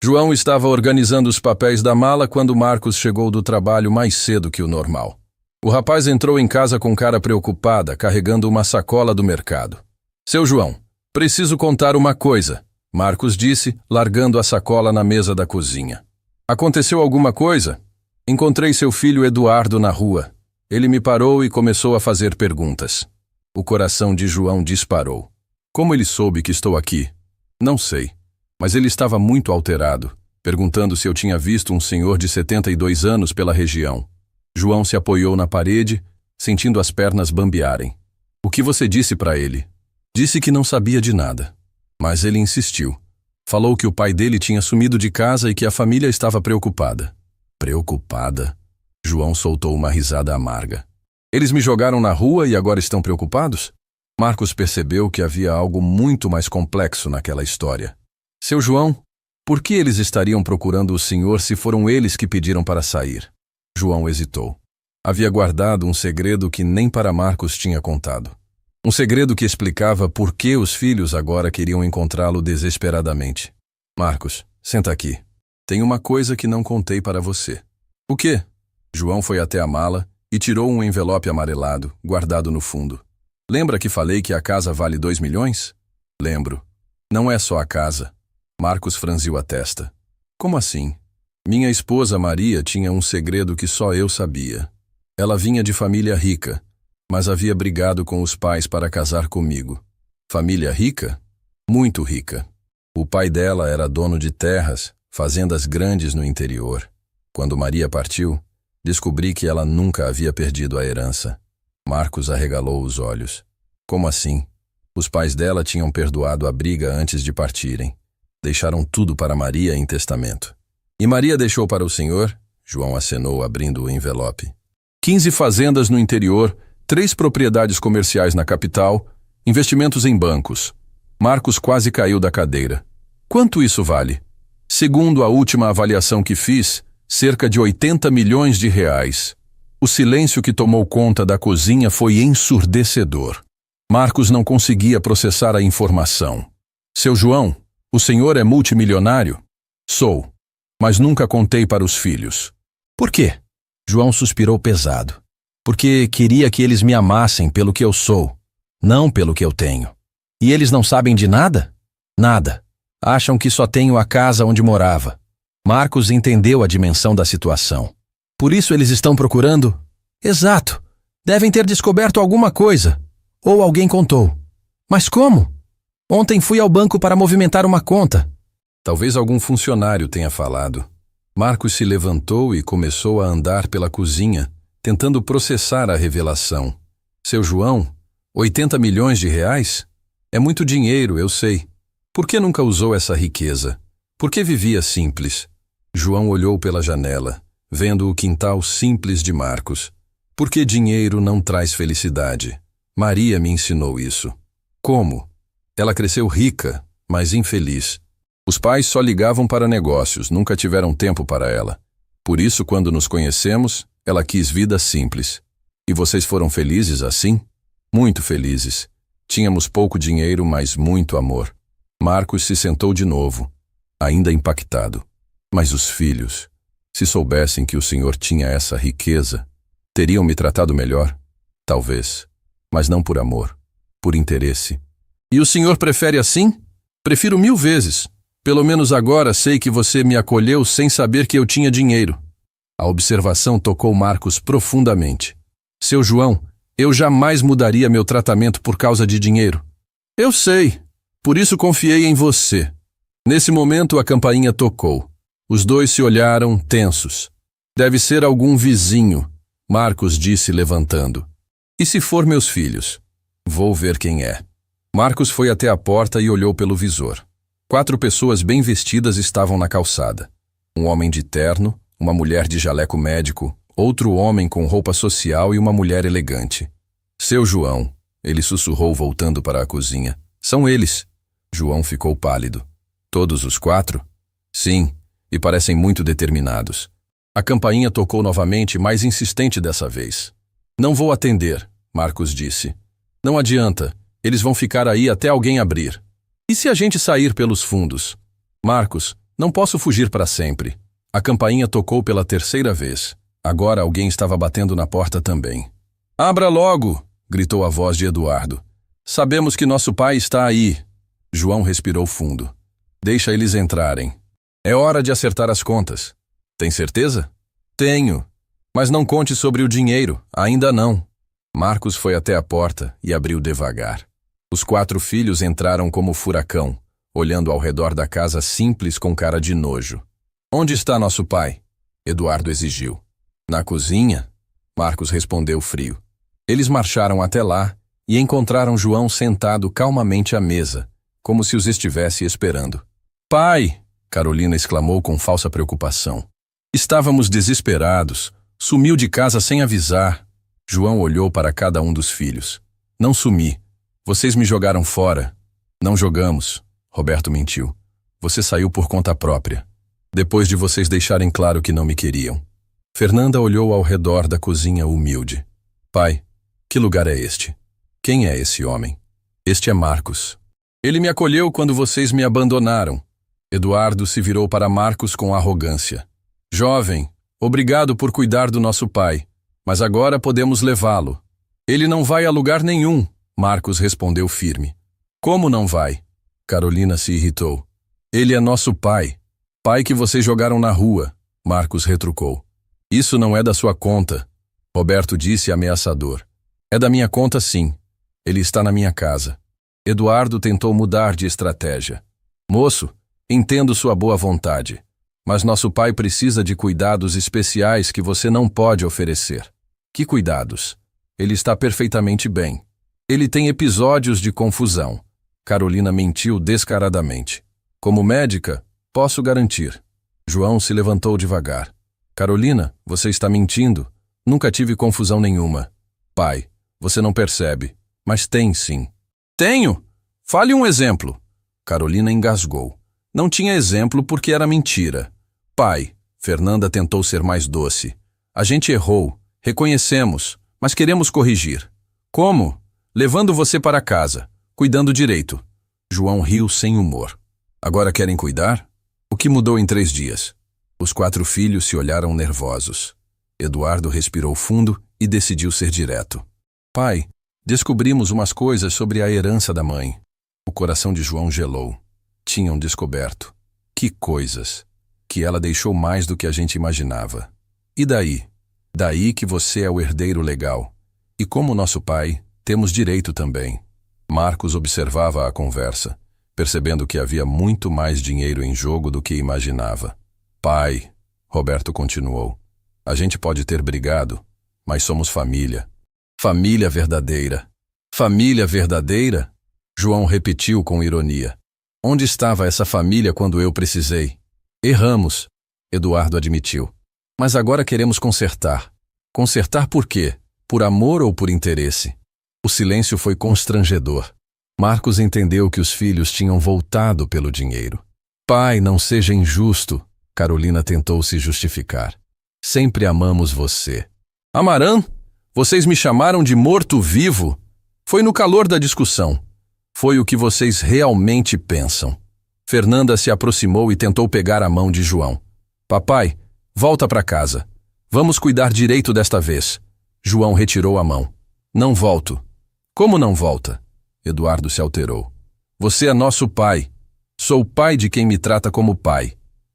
Speaker 1: João estava organizando os papéis da mala quando Marcos chegou do trabalho mais cedo que o normal. O rapaz entrou em casa com cara preocupada, carregando uma sacola do mercado. Seu João, preciso contar uma coisa, Marcos disse, largando a sacola na mesa da cozinha. Aconteceu alguma coisa? Encontrei seu filho Eduardo na rua. Ele me parou e começou a fazer perguntas. O coração de João disparou. Como ele soube que estou aqui? Não sei. Mas ele estava muito alterado, perguntando se eu tinha visto um senhor de 72 anos pela região. João se apoiou na parede, sentindo as pernas bambearem. O que você disse para ele? Disse que não sabia de nada. Mas ele insistiu. Falou que o pai dele tinha sumido de casa e que a família estava preocupada. Preocupada? João soltou uma risada amarga. Eles me jogaram na rua e agora estão preocupados? Marcos percebeu que havia algo muito mais complexo naquela história. Seu João, por que eles estariam procurando o senhor se foram eles que pediram para sair? João hesitou. Havia guardado um segredo que nem para Marcos tinha contado. Um segredo que explicava por que os filhos agora queriam encontrá-lo desesperadamente. Marcos, senta aqui. Tem uma coisa que não contei para você. O quê? João foi até a mala e tirou um envelope amarelado, guardado no fundo. Lembra que falei que a casa vale 2 milhões? Lembro. Não é só a casa. Marcos franziu a testa. Como assim? Minha esposa Maria tinha um segredo que só eu sabia. Ela vinha de família rica, mas havia brigado com os pais para casar comigo. Família rica? Muito rica. O pai dela era dono de terras, fazendas grandes no interior. Quando Maria partiu, descobri que ela nunca havia perdido a herança. Marcos arregalou os olhos. Como assim? Os pais dela tinham perdoado a briga antes de partirem. Deixaram tudo para Maria em testamento. E Maria deixou para o senhor? João acenou, abrindo o envelope. 15 fazendas no interior, 3 propriedades comerciais na capital, investimentos em bancos. Marcos quase caiu da cadeira. Quanto isso vale? Segundo a última avaliação que fiz, cerca de 80 milhões de reais. O silêncio que tomou conta da cozinha foi ensurdecedor. Marcos não conseguia processar a informação. Seu João, o senhor é multimilionário? Sou, mas nunca contei para os filhos. Por quê? João suspirou pesado. Porque queria que eles me amassem pelo que eu sou, não pelo que eu tenho. E eles não sabem de nada? Nada. Acham que só tenho a casa onde morava. Marcos entendeu a dimensão da situação. Por isso eles estão procurando? Exato. Devem ter descoberto alguma coisa. Ou alguém contou. Mas como? Ontem fui ao banco para movimentar uma conta. Talvez algum funcionário tenha falado. Marcos se levantou e começou a andar pela cozinha, tentando processar a revelação. Seu João, 80 milhões de reais? É muito dinheiro, eu sei. Por que nunca usou essa riqueza? Por que vivia simples? João olhou pela janela, vendo o quintal simples de Marcos. Por que dinheiro não traz felicidade? Maria me ensinou isso. Como? Ela cresceu rica, mas infeliz. Os pais só ligavam para negócios, nunca tiveram tempo para ela. Por isso, quando nos conhecemos, ela quis vida simples. E vocês foram felizes assim? Muito felizes. Tínhamos pouco dinheiro, mas muito amor. Marcos se sentou de novo, ainda impactado. Mas os filhos, se soubessem que o senhor tinha essa riqueza, teriam me tratado melhor? Talvez. Mas não por amor, por interesse. E o senhor prefere assim? Prefiro 1000 vezes. Pelo menos agora sei que você me acolheu sem saber que eu tinha dinheiro. A observação tocou Marcos profundamente. Seu João, eu jamais mudaria meu tratamento por causa de dinheiro. Eu sei. Por isso confiei em você. Nesse momento a campainha tocou. Os dois se olharam, tensos. Deve ser algum vizinho, Marcos disse levantando. E se for meus filhos? Vou ver quem é. Marcos foi até a porta e olhou pelo visor. 4 pessoas bem vestidas estavam na calçada. Um homem de terno, uma mulher de jaleco médico, outro homem com roupa social e uma mulher elegante. Seu João, ele sussurrou voltando para a cozinha. São eles. João ficou pálido. Todos os 4? Sim, e parecem muito determinados. A campainha tocou novamente, mais insistente dessa vez. Não vou atender, Marcos disse. Não adianta, eles vão ficar aí até alguém abrir. E se a gente sair pelos fundos? Marcos, não posso fugir para sempre. A campainha tocou pela 3ª vez. Agora alguém estava batendo na porta também. Abra logo, gritou a voz de Eduardo. Sabemos que nosso pai está aí. João respirou fundo. Deixa eles entrarem. É hora de acertar as contas. Tem certeza? Tenho. Mas não conte sobre o dinheiro, ainda não. Marcos foi até a porta e abriu devagar. Os 4 filhos entraram como furacão, olhando ao redor da casa simples com cara de nojo. Onde está nosso pai? Eduardo exigiu. Na cozinha? Marcos respondeu frio. Eles marcharam até lá e encontraram João sentado calmamente à mesa, como se os estivesse esperando. Pai! Carolina exclamou com falsa preocupação. Estávamos desesperados. Sumiu de casa sem avisar. João olhou para cada um dos filhos. Não sumi. Vocês me jogaram fora. Não jogamos. Roberto mentiu. Você saiu por conta própria. Depois de vocês deixarem claro que não me queriam. Fernanda olhou ao redor da cozinha humilde. Pai, que lugar é este? Quem é esse homem? Este é Marcos. Ele me acolheu quando vocês me abandonaram. Eduardo se virou para Marcos com arrogância. Jovem, obrigado por cuidar do nosso pai, mas agora podemos levá-lo. Ele não vai a lugar nenhum, Marcos respondeu firme. Como não vai? Carolina se irritou. Ele é nosso pai. Pai que vocês jogaram na rua, Marcos retrucou. Isso não é da sua conta, Roberto disse ameaçador. É da minha conta sim. Ele está na minha casa. Eduardo tentou mudar de estratégia. Moço, entendo sua boa vontade, mas nosso pai precisa de cuidados especiais que você não pode oferecer. Que cuidados? Ele está perfeitamente bem. Ele tem episódios de confusão. Carolina mentiu descaradamente. Como médica, posso garantir. João se levantou devagar. Carolina, você está mentindo. Nunca tive confusão nenhuma. Pai, você não percebe, mas tem sim. Tenho! Fale um exemplo. Carolina engasgou. Não tinha exemplo porque era mentira. Pai, Fernanda tentou ser mais doce. A gente errou, reconhecemos, mas queremos corrigir. Como? Levando você para casa, cuidando direito. João riu sem humor. Agora querem cuidar? O que mudou em 3 dias? Os 4 filhos se olharam nervosos. Eduardo respirou fundo e decidiu ser direto. Pai, descobrimos umas coisas sobre a herança da mãe. O coração de João gelou. Tinham descoberto. Que coisas! Que ela deixou mais do que a gente imaginava. E daí? Daí que você é o herdeiro legal. E como nosso pai, temos direito também. Marcos observava a conversa, percebendo que havia muito mais dinheiro em jogo do que imaginava. Pai, Roberto continuou, a gente pode ter brigado, mas somos família. Família verdadeira. Família verdadeira? João repetiu com ironia. Onde estava essa família quando eu precisei? Erramos, Eduardo admitiu. Mas agora queremos consertar. Consertar por quê? Por amor ou por interesse? O silêncio foi constrangedor. Marcos entendeu que os filhos tinham voltado pelo dinheiro. Pai, não seja injusto, Carolina tentou se justificar. Sempre amamos você. Amarã? Vocês me chamaram de morto-vivo? Foi no calor da discussão. Foi o que vocês realmente pensam. Fernanda se aproximou e tentou pegar a mão de João. Papai, volta para casa. Vamos cuidar direito desta vez. João retirou a mão. Não volto. Como não volta? Eduardo se alterou. Você é nosso pai. Sou o pai de quem me trata como pai.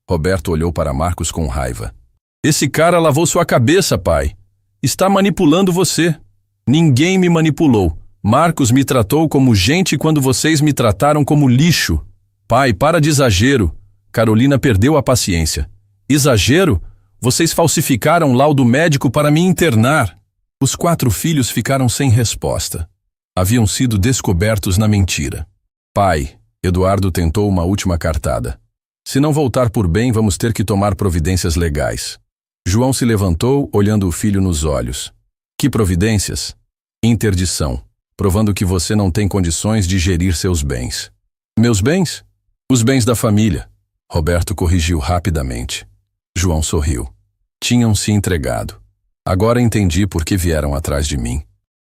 Speaker 1: Roberto olhou para Marcos com raiva. Esse cara lavou sua cabeça, pai. Está manipulando você. Ninguém me manipulou. Marcos me tratou como gente quando vocês me trataram como lixo. Pai, para de exagero. Carolina perdeu a paciência. Exagero? Vocês falsificaram o laudo médico para me internar. Os 4 filhos ficaram sem resposta. Haviam sido descobertos na mentira. Pai, Eduardo tentou uma última cartada. Se não voltar por bem, vamos ter que tomar providências legais. João se levantou, olhando o filho nos olhos. Que providências? Interdição, provando que você não tem condições de gerir seus bens. Meus bens? Os bens da família. Roberto corrigiu rapidamente. João sorriu. Tinham se entregado. Agora entendi por que vieram atrás de mim.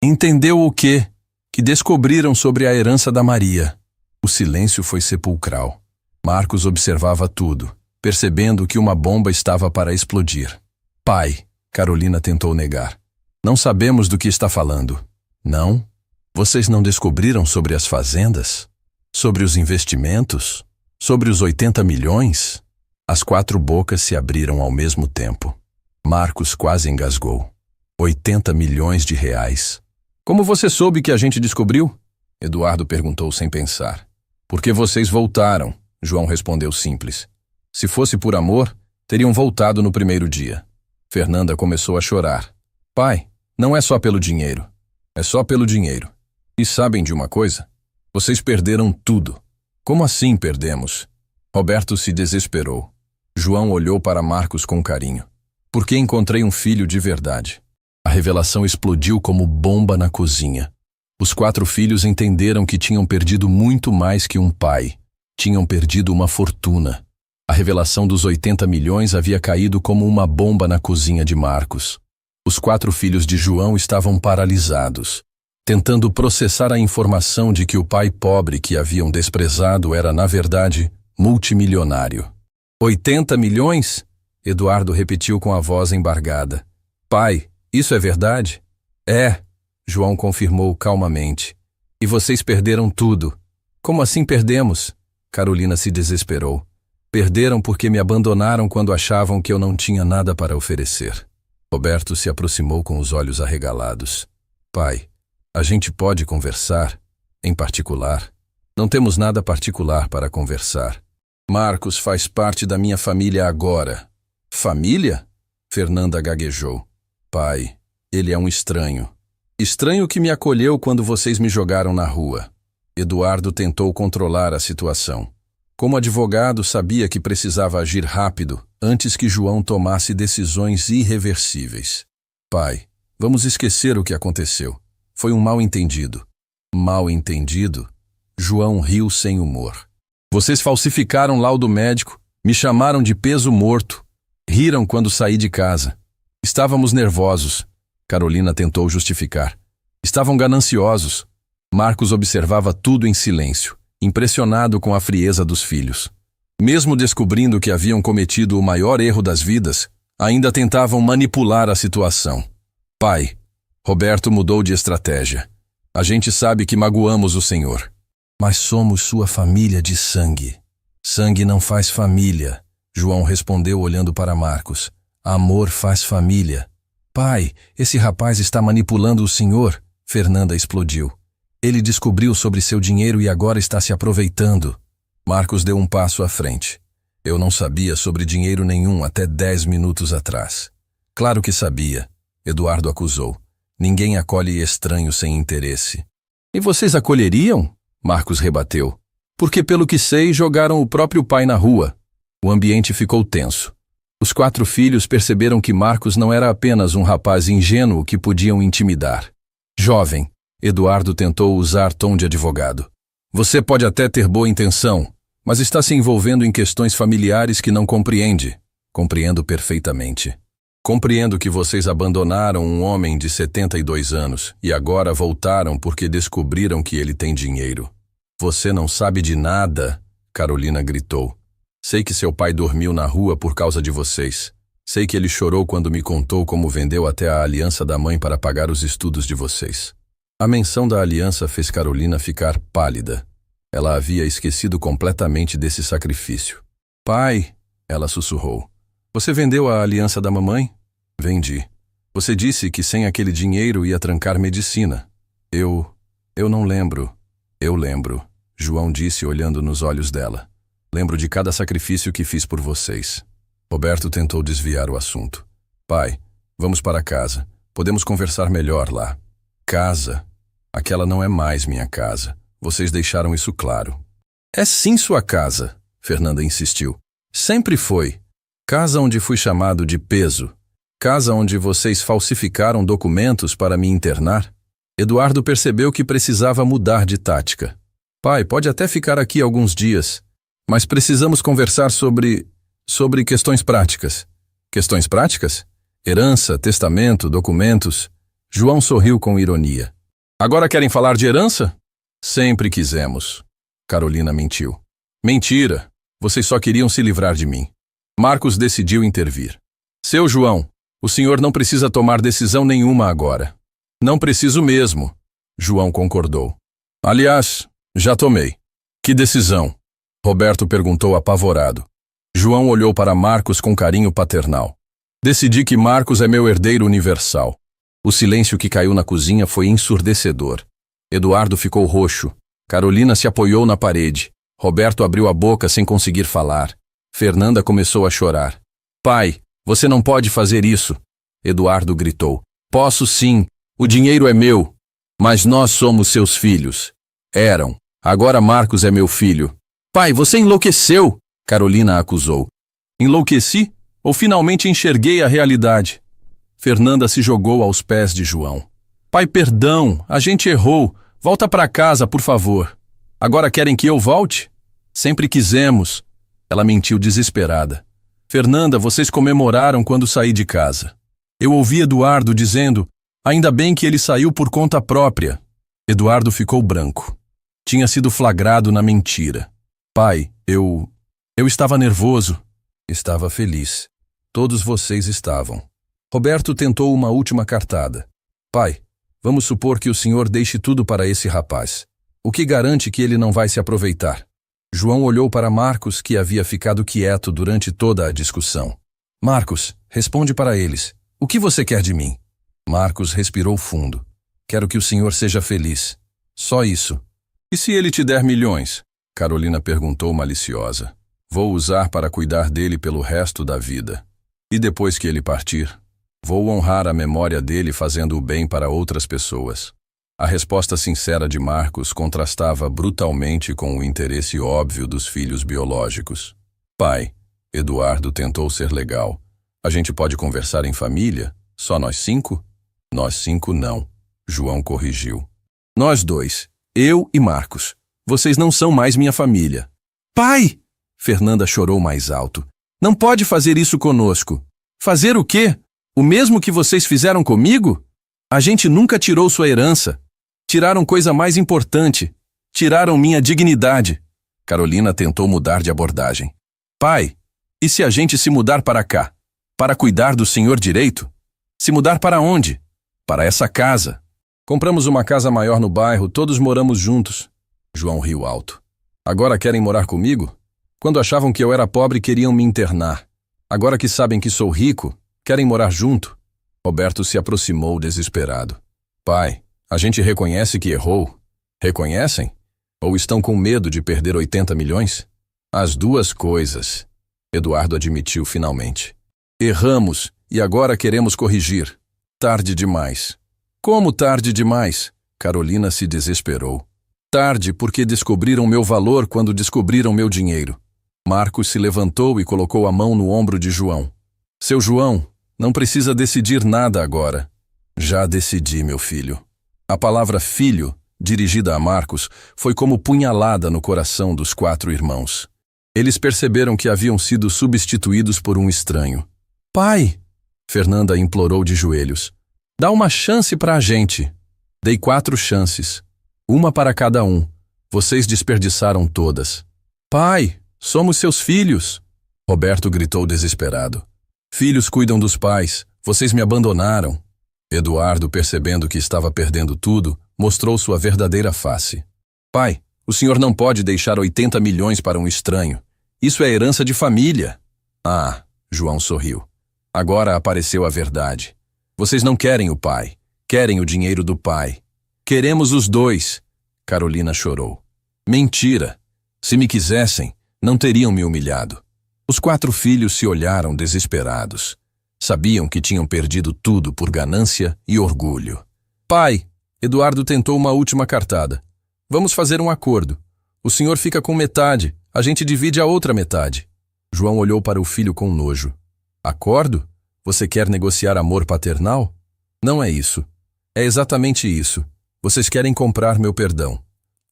Speaker 1: Entendeu o quê? Que descobriram sobre a herança da Maria. O silêncio foi sepulcral. Marcos observava tudo, percebendo que uma bomba estava para explodir. Pai, Carolina tentou negar. Não sabemos do que está falando. Não? Vocês não descobriram sobre as fazendas? Sobre os investimentos? Sobre os 80 milhões? As 4 bocas se abriram ao mesmo tempo. Marcos quase engasgou. 80 milhões de reais. Como você soube que a gente descobriu? Eduardo perguntou sem pensar. Porque vocês voltaram, João respondeu simples. Se fosse por amor, teriam voltado no primeiro dia. Fernanda começou a chorar. Pai, não é só pelo dinheiro. É só pelo dinheiro. E sabem de uma coisa? Vocês perderam tudo. Como assim perdemos? Roberto se desesperou. João olhou para Marcos com carinho. Porque encontrei um filho de verdade. A revelação explodiu como bomba na cozinha. Os 4 filhos entenderam que tinham perdido muito mais que um pai. Tinham perdido uma fortuna. A revelação dos 80 milhões havia caído como uma bomba na cozinha de Marcos. Os 4 filhos de João estavam paralisados, tentando processar a informação de que o pai pobre que haviam desprezado era, na verdade, multimilionário. 80 milhões? Eduardo repetiu com a voz embargada. Pai, isso é verdade? É, João confirmou calmamente. E vocês perderam tudo. Como assim perdemos? Carolina se desesperou. Perderam porque me abandonaram quando achavam que eu não tinha nada para oferecer. Roberto se aproximou com os olhos arregalados. Pai, a gente pode conversar, em particular. Não temos nada particular para conversar. Marcos faz parte da minha família agora. Família? Fernanda gaguejou. Pai, ele é um estranho. Estranho que me acolheu quando vocês me jogaram na rua. Eduardo tentou controlar a situação. Como advogado, sabia que precisava agir rápido antes que João tomasse decisões irreversíveis. Pai, vamos esquecer o que aconteceu. Foi um mal-entendido. Mal-entendido? João riu sem humor. Vocês falsificaram laudo médico, me chamaram de peso morto. Riram quando saí de casa. Estávamos nervosos. Carolina tentou justificar. Estavam gananciosos. Marcos observava tudo em silêncio, impressionado com a frieza dos filhos. Mesmo descobrindo que haviam cometido o maior erro das vidas, ainda tentavam manipular a situação. Pai, Roberto mudou de estratégia. A gente sabe que magoamos o Senhor. Mas somos sua família de sangue. Sangue não faz família, João respondeu olhando para Marcos. Amor faz família. Pai, esse rapaz está manipulando o senhor, Fernanda explodiu. Ele descobriu sobre seu dinheiro e agora está se aproveitando. Marcos deu um passo à frente. Eu não sabia sobre dinheiro nenhum até 10 minutos atrás. Claro que sabia, Eduardo acusou. Ninguém acolhe estranho sem interesse. E vocês acolheriam? Marcos rebateu. Porque pelo que sei, jogaram o próprio pai na rua. O ambiente ficou tenso. Os 4 filhos perceberam que Marcos não era apenas um rapaz ingênuo que podiam intimidar. Jovem, Eduardo tentou usar tom de advogado. Você pode até ter boa intenção, mas está se envolvendo em questões familiares que não compreende. Compreendo perfeitamente. Compreendo que vocês abandonaram um homem de 72 anos e agora voltaram porque descobriram que ele tem dinheiro. Você não sabe de nada, Carolina gritou. Sei que seu pai dormiu na rua por causa de vocês. Sei que ele chorou quando me contou como vendeu até a aliança da mãe para pagar os estudos de vocês. A menção da aliança fez Carolina ficar pálida. Ela havia esquecido completamente desse sacrifício. Pai, ela sussurrou. Você vendeu a aliança da mamãe? Vendi. Você disse que sem aquele dinheiro ia trancar medicina. Eu não lembro. Eu lembro, João disse olhando nos olhos dela. Lembro de cada sacrifício que fiz por vocês. Roberto tentou desviar o assunto. Pai, vamos para casa. Podemos conversar melhor lá. Casa? Aquela não é mais minha casa. Vocês deixaram isso claro. É sim sua casa, Fernanda insistiu. Sempre foi. Casa onde fui chamado de peso. Casa onde vocês falsificaram documentos para me internar. Eduardo percebeu que precisava mudar de tática. Pai, pode até ficar aqui alguns dias, mas precisamos conversar sobre questões práticas. Questões práticas? Herança, testamento, documentos. João sorriu com ironia. Agora querem falar de herança? Sempre quisemos. Carolina mentiu. Mentira. Vocês só queriam se livrar de mim. Marcos decidiu intervir. Seu João, o senhor não precisa tomar decisão nenhuma agora. Não preciso mesmo. João concordou. Aliás, já tomei. Que decisão? Roberto perguntou apavorado. João olhou para Marcos com carinho paternal. Decidi que Marcos é meu herdeiro universal. O silêncio que caiu na cozinha foi ensurdecedor. Eduardo ficou roxo. Carolina se apoiou na parede. Roberto abriu a boca sem conseguir falar. Fernanda começou a chorar. Pai, você não pode fazer isso. Eduardo gritou. Posso sim. O dinheiro é meu. Mas nós somos seus filhos. Eram. Agora Marcos é meu filho. Pai, você enlouqueceu! Carolina acusou. Enlouqueci? Ou finalmente enxerguei a realidade? Fernanda se jogou aos pés de João. Pai, perdão, a gente errou. Volta para casa, por favor. Agora querem que eu volte? Sempre quisemos. Ela mentiu desesperada. Fernanda, vocês comemoraram quando saí de casa. Eu ouvi Eduardo dizendo, ainda bem que ele saiu por conta própria. Eduardo ficou branco. Tinha sido flagrado na mentira. Pai, eu estava nervoso. Estava feliz. Todos vocês estavam. Roberto tentou uma última cartada. Pai, vamos supor que o senhor deixe tudo para esse rapaz. O que garante que ele não vai se aproveitar? João olhou para Marcos, que havia ficado quieto durante toda a discussão. Marcos, responde para eles. O que você quer de mim? Marcos respirou fundo. Quero que o senhor seja feliz. Só isso. E se ele te der milhões? Carolina perguntou maliciosa. Vou usar para cuidar dele pelo resto da vida. E depois que ele partir? Vou honrar a memória dele fazendo o bem para outras pessoas. A resposta sincera de Marcos contrastava brutalmente com o interesse óbvio dos filhos biológicos. Pai, Eduardo tentou ser legal. A gente pode conversar em família? Só nós 5? Nós 5 não. João corrigiu. Nós 2, eu e Marcos. Vocês não são mais minha família. Pai! Fernanda chorou mais alto. Não pode fazer isso conosco. Fazer o quê? O mesmo que vocês fizeram comigo? A gente nunca tirou sua herança. Tiraram coisa mais importante. Tiraram minha dignidade. Carolina tentou mudar de abordagem. Pai, e se a gente se mudar para cá? Para cuidar do senhor direito? Se mudar para onde? Para essa casa. Compramos uma casa maior no bairro, todos moramos juntos. João riu alto. Agora querem morar comigo? Quando achavam que eu era pobre, queriam me internar. Agora que sabem que sou rico, querem morar junto? Roberto se aproximou desesperado. Pai, a gente reconhece que errou. Reconhecem? Ou estão com medo de perder 80 milhões? As duas coisas. Eduardo admitiu finalmente. Erramos e agora queremos corrigir. Tarde demais. Como tarde demais? Carolina se desesperou. Tarde porque descobriram meu valor quando descobriram meu dinheiro. Marcos se levantou e colocou a mão no ombro de João. Seu João, não precisa decidir nada agora. Já decidi, meu filho. A palavra filho, dirigida a Marcos, foi como punhalada no coração dos 4 irmãos. Eles perceberam que haviam sido substituídos por um estranho. Pai! Fernanda implorou de joelhos. Dá uma chance para a gente. Dei 4 chances. Uma para cada um. Vocês desperdiçaram todas. Pai, somos seus filhos. Roberto gritou desesperado. Filhos cuidam dos pais. Vocês me abandonaram. Eduardo, percebendo que estava perdendo tudo, mostrou sua verdadeira face. Pai, o senhor não pode deixar 80 milhões para um estranho. Isso é herança de família. Ah, João sorriu. Agora apareceu a verdade. Vocês não querem o pai. Querem o dinheiro do pai. Queremos os 2. Carolina chorou. Mentira. Se me quisessem, não teriam me humilhado. Os 4 filhos se olharam desesperados. Sabiam que tinham perdido tudo por ganância e orgulho. Pai, Eduardo tentou uma última cartada. Vamos fazer um acordo. O senhor fica com metade, a gente divide a outra metade. João olhou para o filho com nojo. Acordo? Você quer negociar amor paternal? Não é isso. É exatamente isso. Vocês querem comprar meu perdão.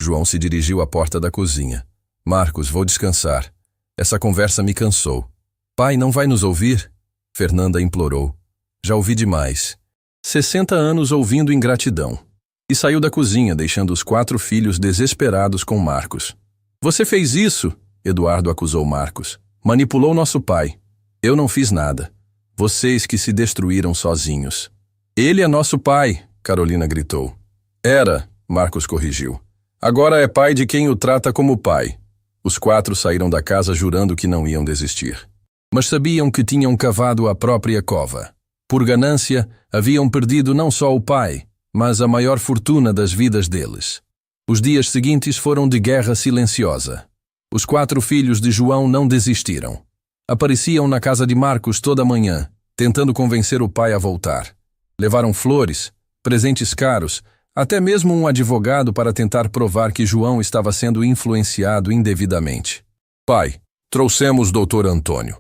Speaker 1: João se dirigiu à porta da cozinha. Marcos, vou descansar. Essa conversa me cansou. Pai, não vai nos ouvir? Fernanda implorou. Já ouvi demais. 60 anos ouvindo ingratidão. E saiu da cozinha, deixando os 4 filhos desesperados com Marcos. Você fez isso? Eduardo acusou Marcos. Manipulou nosso pai. Eu não fiz nada. Vocês que se destruíram sozinhos. Ele é nosso pai, Carolina gritou. Era, Marcos corrigiu. Agora é pai de quem o trata como pai. Os 4 saíram da casa jurando que não iam desistir. Mas sabiam que tinham cavado a própria cova. Por ganância, haviam perdido não só o pai, mas a maior fortuna das vidas deles. Os dias seguintes foram de guerra silenciosa. Os 4 filhos de João não desistiram. Apareciam na casa de Marcos toda manhã, tentando convencer o pai a voltar. Levaram flores, presentes caros, até mesmo um advogado para tentar provar que João estava sendo influenciado indevidamente. Pai, trouxemos Dr. Antônio.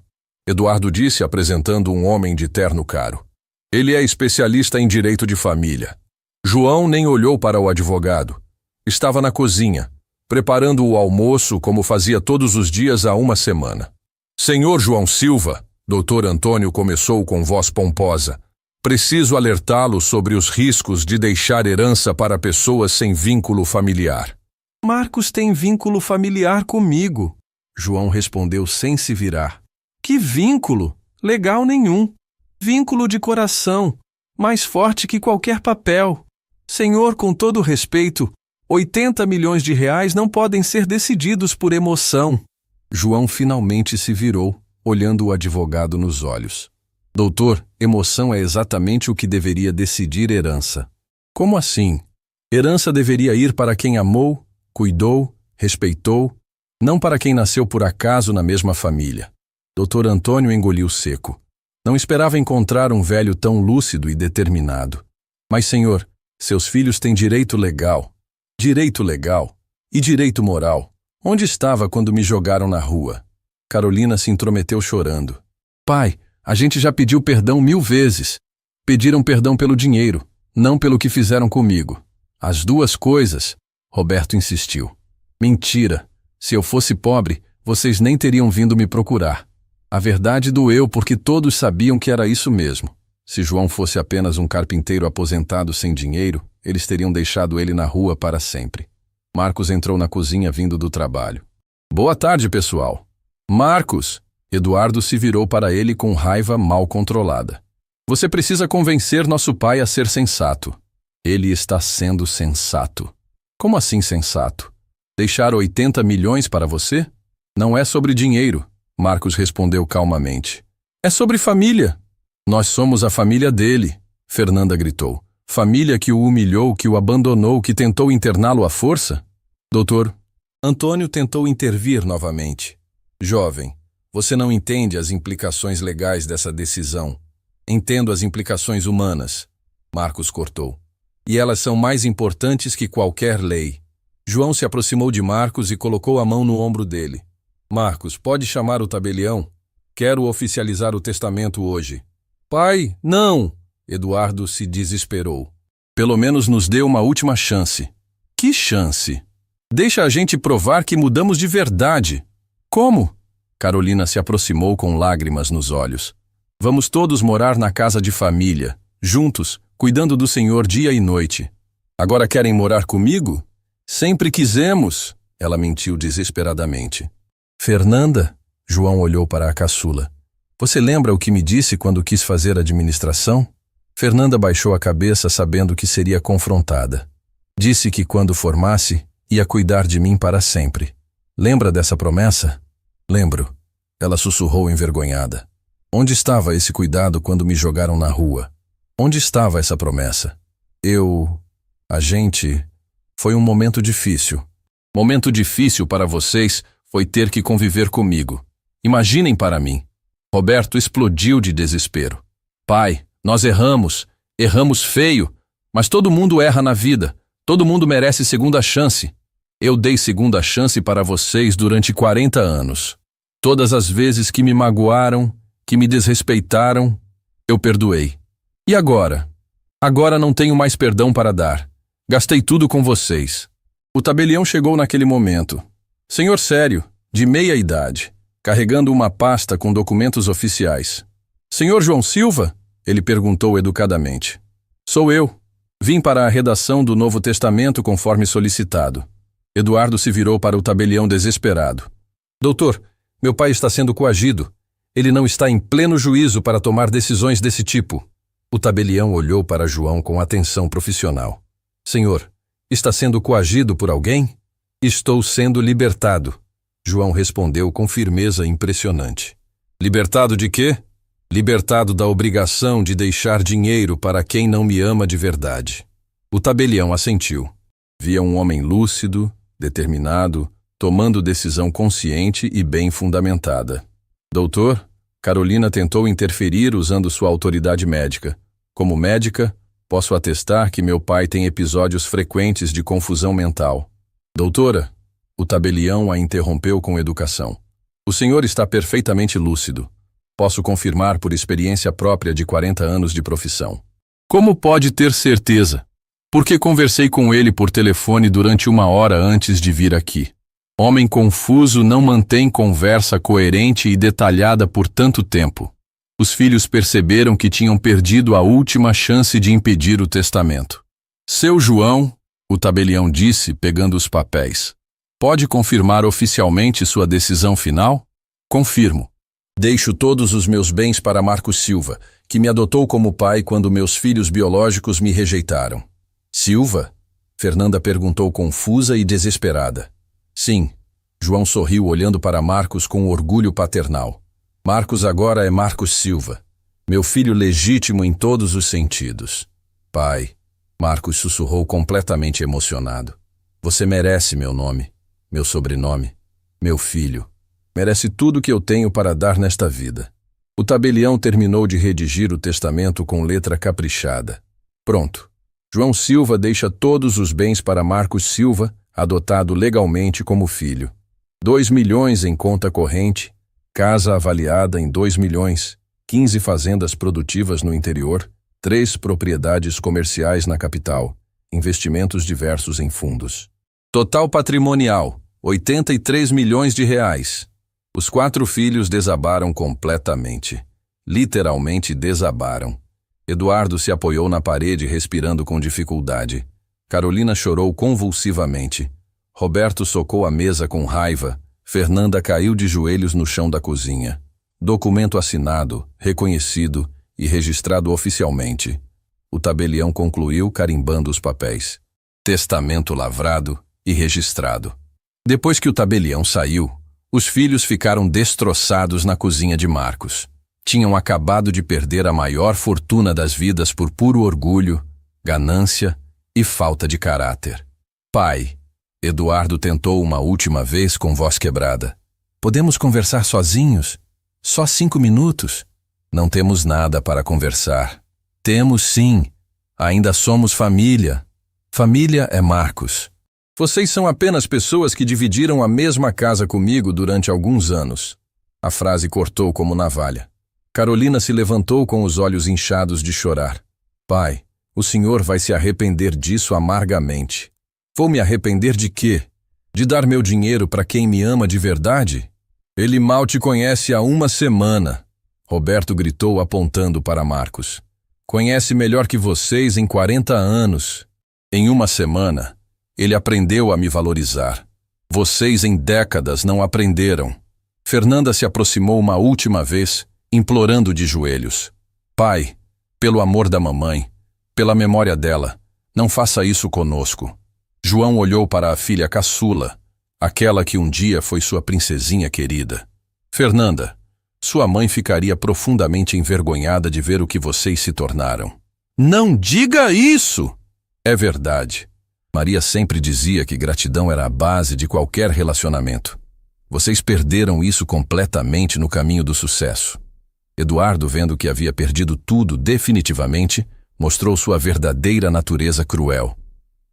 Speaker 1: Eduardo disse, apresentando um homem de terno caro. Ele é especialista em direito de família. João nem olhou para o advogado. Estava na cozinha, preparando o almoço como fazia todos os dias há uma semana. Senhor João Silva, Dr. Antônio começou com voz pomposa. Preciso alertá-lo sobre os riscos de deixar herança para pessoas sem vínculo familiar. Marcos tem vínculo familiar comigo, João respondeu sem se virar. Que vínculo? Legal nenhum. Vínculo de coração, mais forte que qualquer papel. Senhor, com todo respeito, 80 milhões de reais não podem ser decididos por emoção. João finalmente se virou, olhando o advogado nos olhos. Doutor, emoção é exatamente o que deveria decidir herança. Como assim? Herança deveria ir para quem amou, cuidou, respeitou, não para quem nasceu por acaso na mesma família. Dr. Antônio engoliu seco. Não esperava encontrar um velho tão lúcido e determinado. Mas, senhor, seus filhos têm direito legal e direito moral. Onde estava quando me jogaram na rua? Carolina se intrometeu chorando. Pai, a gente já pediu perdão 1000 vezes. Pediram perdão pelo dinheiro, não pelo que fizeram comigo. As duas coisas, Roberto insistiu. Mentira. Se eu fosse pobre, vocês nem teriam vindo me procurar. A verdade doeu porque todos sabiam que era isso mesmo. Se João fosse apenas um carpinteiro aposentado sem dinheiro, eles teriam deixado ele na rua para sempre. Marcos entrou na cozinha vindo do trabalho. Boa tarde, pessoal. Marcos! Eduardo se virou para ele com raiva mal controlada. Você precisa convencer nosso pai a ser sensato. Ele está sendo sensato. Como assim sensato? Deixar 80 milhões para você? Não é sobre dinheiro, Marcos respondeu calmamente. É sobre família. Nós somos a família dele, Fernanda gritou. Família que o humilhou, que o abandonou, que tentou interná-lo à força? Doutor, Antônio tentou intervir novamente. Jovem, você não entende as implicações legais dessa decisão. Entendo as implicações humanas, Marcos cortou. E elas são mais importantes que qualquer lei. João se aproximou de Marcos e colocou a mão no ombro dele. Marcos, pode chamar o tabelião? Quero oficializar o testamento hoje. Pai, não! Eduardo se desesperou. Pelo menos nos dê uma última chance. Que chance? Deixa a gente provar que mudamos de verdade. Como? Carolina se aproximou com lágrimas nos olhos. Vamos todos morar na casa de família, juntos, cuidando do Senhor dia e noite. Agora querem morar comigo? Sempre quisemos, ela mentiu desesperadamente. Fernanda, João olhou para a caçula. Você lembra o que me disse quando quis fazer administração? Fernanda baixou a cabeça sabendo que seria confrontada. Disse que quando formasse, ia cuidar de mim para sempre. Lembra dessa promessa? Lembro. Ela sussurrou envergonhada. Onde estava esse cuidado quando me jogaram na rua? Onde estava essa promessa? A gente... Foi um momento difícil. Momento difícil para vocês foi ter que conviver comigo. Imaginem para mim. Roberto explodiu de desespero. Pai, nós erramos feio, mas todo mundo erra na vida. Todo mundo merece segunda chance. Eu dei segunda chance para vocês durante 40 anos. Todas as vezes que me magoaram, que me desrespeitaram, eu perdoei. E agora? Agora não tenho mais perdão para dar. Gastei tudo com vocês. O tabelião chegou naquele momento. Senhor sério, de meia idade, carregando uma pasta com documentos oficiais. Senhor João Silva? Ele perguntou educadamente. Sou eu. Vim para a redação do Novo Testamento conforme solicitado. Eduardo se virou para o tabelião desesperado. Doutor, meu pai está sendo coagido. Ele não está em pleno juízo para tomar decisões desse tipo. O tabelião olhou para João com atenção profissional. Senhor, está sendo coagido por alguém? Estou sendo libertado. João respondeu com firmeza impressionante. Libertado de quê? Libertado da obrigação de deixar dinheiro para quem não me ama de verdade. O tabelião assentiu. Via um homem lúcido, determinado, tomando decisão consciente e bem fundamentada. Doutor, Carolina tentou interferir usando sua autoridade médica. Como médica, posso atestar que meu pai tem episódios frequentes de confusão mental. Doutora, o tabelião a interrompeu com educação. O senhor está perfeitamente lúcido. Posso confirmar por experiência própria de 40 anos de profissão. Como pode ter certeza? Porque conversei com ele por telefone durante 1 hora antes de vir aqui. Homem confuso não mantém conversa coerente e detalhada por tanto tempo. Os filhos perceberam que tinham perdido a última chance de impedir o testamento. Seu João, o tabelião disse, pegando os papéis. Pode confirmar oficialmente sua decisão final? Confirmo. Deixo todos os meus bens para Marcos Silva, que me adotou como pai quando meus filhos biológicos me rejeitaram. Silva? Fernanda perguntou confusa e desesperada. Sim. João sorriu olhando para Marcos com orgulho paternal. Marcos agora é Marcos Silva, meu filho legítimo em todos os sentidos. Pai, Marcos sussurrou completamente emocionado. Você merece meu nome, meu sobrenome, meu filho. Merece tudo que eu tenho para dar nesta vida. O tabelião terminou de redigir o testamento com letra caprichada. Pronto. João Silva deixa todos os bens para Marcos Silva, adotado legalmente como filho. 2 milhões em conta corrente, casa avaliada em 2 milhões, 15 fazendas produtivas no interior, 3 propriedades comerciais na capital, investimentos diversos em fundos. Total patrimonial, 83 milhões de reais. Os 4 filhos desabaram completamente. Literalmente desabaram. Eduardo se apoiou na parede respirando com dificuldade. Carolina chorou convulsivamente. Roberto socou a mesa com raiva. Fernanda caiu de joelhos no chão da cozinha. Documento assinado, reconhecido e registrado oficialmente. O tabelião concluiu carimbando os papéis. Testamento lavrado e registrado. Depois que o tabelião saiu, os filhos ficaram destroçados na cozinha de Marcos. Tinham acabado de perder a maior fortuna das vidas por puro orgulho, ganância e falta de caráter. Pai, Eduardo tentou uma última vez com voz quebrada. Podemos conversar sozinhos? Só 5 minutos? Não temos nada para conversar. Temos sim. Ainda somos família. Família é Marcos. Vocês são apenas pessoas que dividiram a mesma casa comigo durante alguns anos. A frase cortou como navalha. Carolina se levantou com os olhos inchados de chorar. Pai, o senhor vai se arrepender disso amargamente. Vou me arrepender de quê? De dar meu dinheiro para quem me ama de verdade? Ele mal te conhece há 1 semana. Roberto gritou apontando para Marcos. Conhece melhor que vocês em 40 anos. Em 1 semana, ele aprendeu a me valorizar. Vocês em décadas não aprenderam. Fernanda se aproximou uma última vez, implorando de joelhos. Pai, pelo amor da mamãe, pela memória dela, não faça isso conosco. João olhou para a filha caçula, aquela que um dia foi sua princesinha querida. Fernanda, sua mãe ficaria profundamente envergonhada de ver o que vocês se tornaram. Não diga isso! É verdade. Maria sempre dizia que gratidão era a base de qualquer relacionamento. Vocês perderam isso completamente no caminho do sucesso. Eduardo, vendo que havia perdido tudo definitivamente, mostrou sua verdadeira natureza cruel.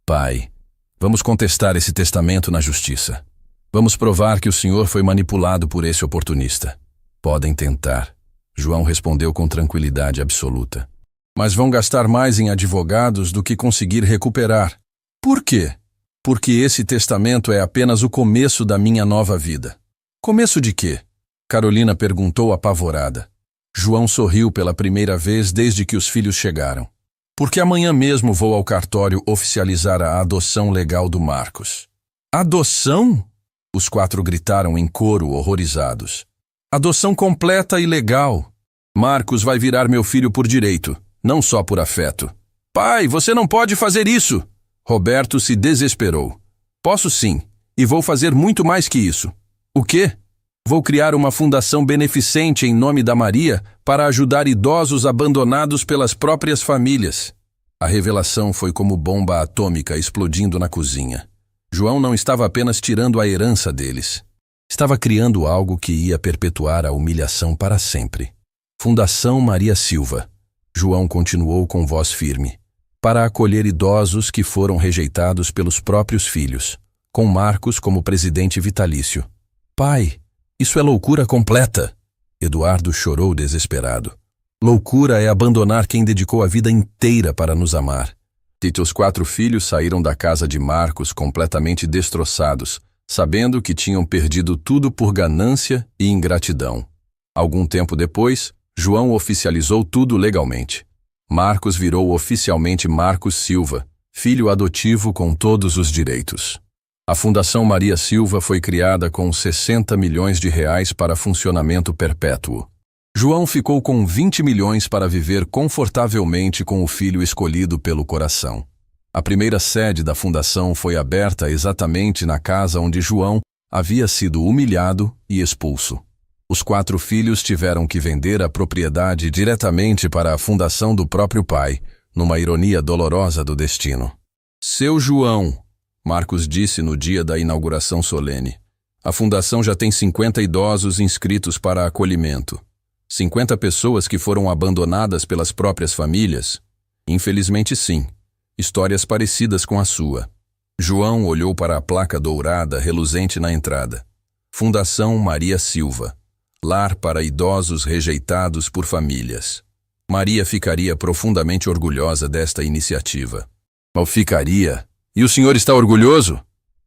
Speaker 1: Pai, vamos contestar esse testamento na justiça. Vamos provar que o senhor foi manipulado por esse oportunista. Podem tentar. João respondeu com tranquilidade absoluta. Mas vão gastar mais em advogados do que conseguir recuperar. Por quê? Porque esse testamento é apenas o começo da minha nova vida. Começo de quê? Carolina perguntou apavorada. João sorriu pela primeira vez desde que os filhos chegaram. Porque amanhã mesmo vou ao cartório oficializar a adoção legal do Marcos. Adoção? Os 4 gritaram em coro, horrorizados. Adoção completa e legal. Marcos vai virar meu filho por direito, não só por afeto. Pai, você não pode fazer isso! Roberto se desesperou. Posso sim, e vou fazer muito mais que isso. O quê? Vou criar uma fundação beneficente em nome da Maria para ajudar idosos abandonados pelas próprias famílias. A revelação foi como bomba atômica explodindo na cozinha. João não estava apenas tirando a herança deles. Estava criando algo que ia perpetuar a humilhação para sempre. Fundação Maria Silva. João continuou com voz firme. Para acolher idosos que foram rejeitados pelos próprios filhos, com Marcos como presidente vitalício. Pai, isso é loucura completa. Eduardo chorou desesperado. Loucura é abandonar quem dedicou a vida inteira para nos amar. Os 4 filhos saíram da casa de Marcos completamente destroçados, sabendo que tinham perdido tudo por ganância e ingratidão. Algum tempo depois, João oficializou tudo legalmente. Marcos virou oficialmente Marcos Silva, filho adotivo com todos os direitos. A Fundação Maria Silva foi criada com 60 milhões de reais para funcionamento perpétuo. João ficou com 20 milhões para viver confortavelmente com o filho escolhido pelo coração. A primeira sede da fundação foi aberta exatamente na casa onde João havia sido humilhado e expulso. Os 4 filhos tiveram que vender a propriedade diretamente para a fundação do próprio pai, numa ironia dolorosa do destino. Seu João, Marcos disse no dia da inauguração solene, a fundação já tem 50 idosos inscritos para acolhimento. 50 pessoas que foram abandonadas pelas próprias famílias? Infelizmente sim. Histórias parecidas com a sua. João olhou para a placa dourada reluzente na entrada. Fundação Maria Silva. Lar para idosos rejeitados por famílias. Maria ficaria profundamente orgulhosa desta iniciativa. Mas ficaria? E o senhor está orgulhoso?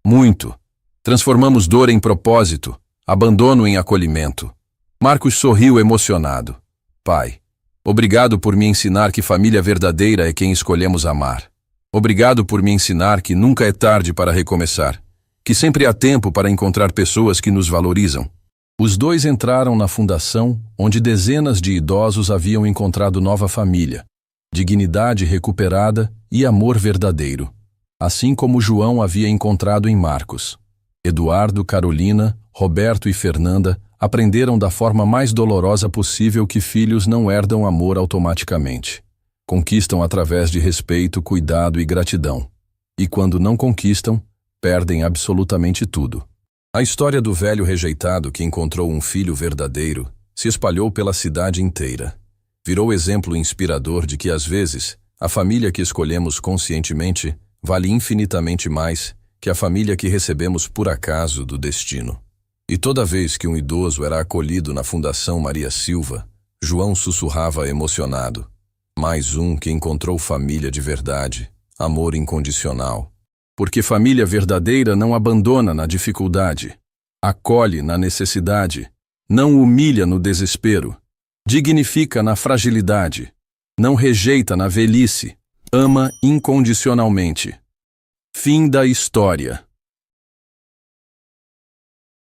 Speaker 1: Muito. Transformamos dor em propósito, abandono em acolhimento. Marcos sorriu emocionado. Pai, obrigado por me ensinar que família verdadeira é quem escolhemos amar. Obrigado por me ensinar que nunca é tarde para recomeçar, que sempre há tempo para encontrar pessoas que nos valorizam. Os 2 entraram na fundação, onde dezenas de idosos haviam encontrado nova família, dignidade recuperada e amor verdadeiro, assim como João havia encontrado em Marcos. Eduardo, Carolina, Roberto e Fernanda aprenderam da forma mais dolorosa possível que filhos não herdam amor automaticamente. Conquistam através de respeito, cuidado e gratidão. E quando não conquistam, perdem absolutamente tudo. A história do velho rejeitado que encontrou um filho verdadeiro se espalhou pela cidade inteira. Virou exemplo inspirador de que, às vezes, a família que escolhemos conscientemente vale infinitamente mais que a família que recebemos por acaso do destino. E toda vez que um idoso era acolhido na Fundação Maria Silva, João sussurrava emocionado. Mais um que encontrou família de verdade, amor incondicional. Porque família verdadeira não abandona na dificuldade, acolhe na necessidade, não humilha no desespero, dignifica na fragilidade, não rejeita na velhice, ama incondicionalmente. Fim da história.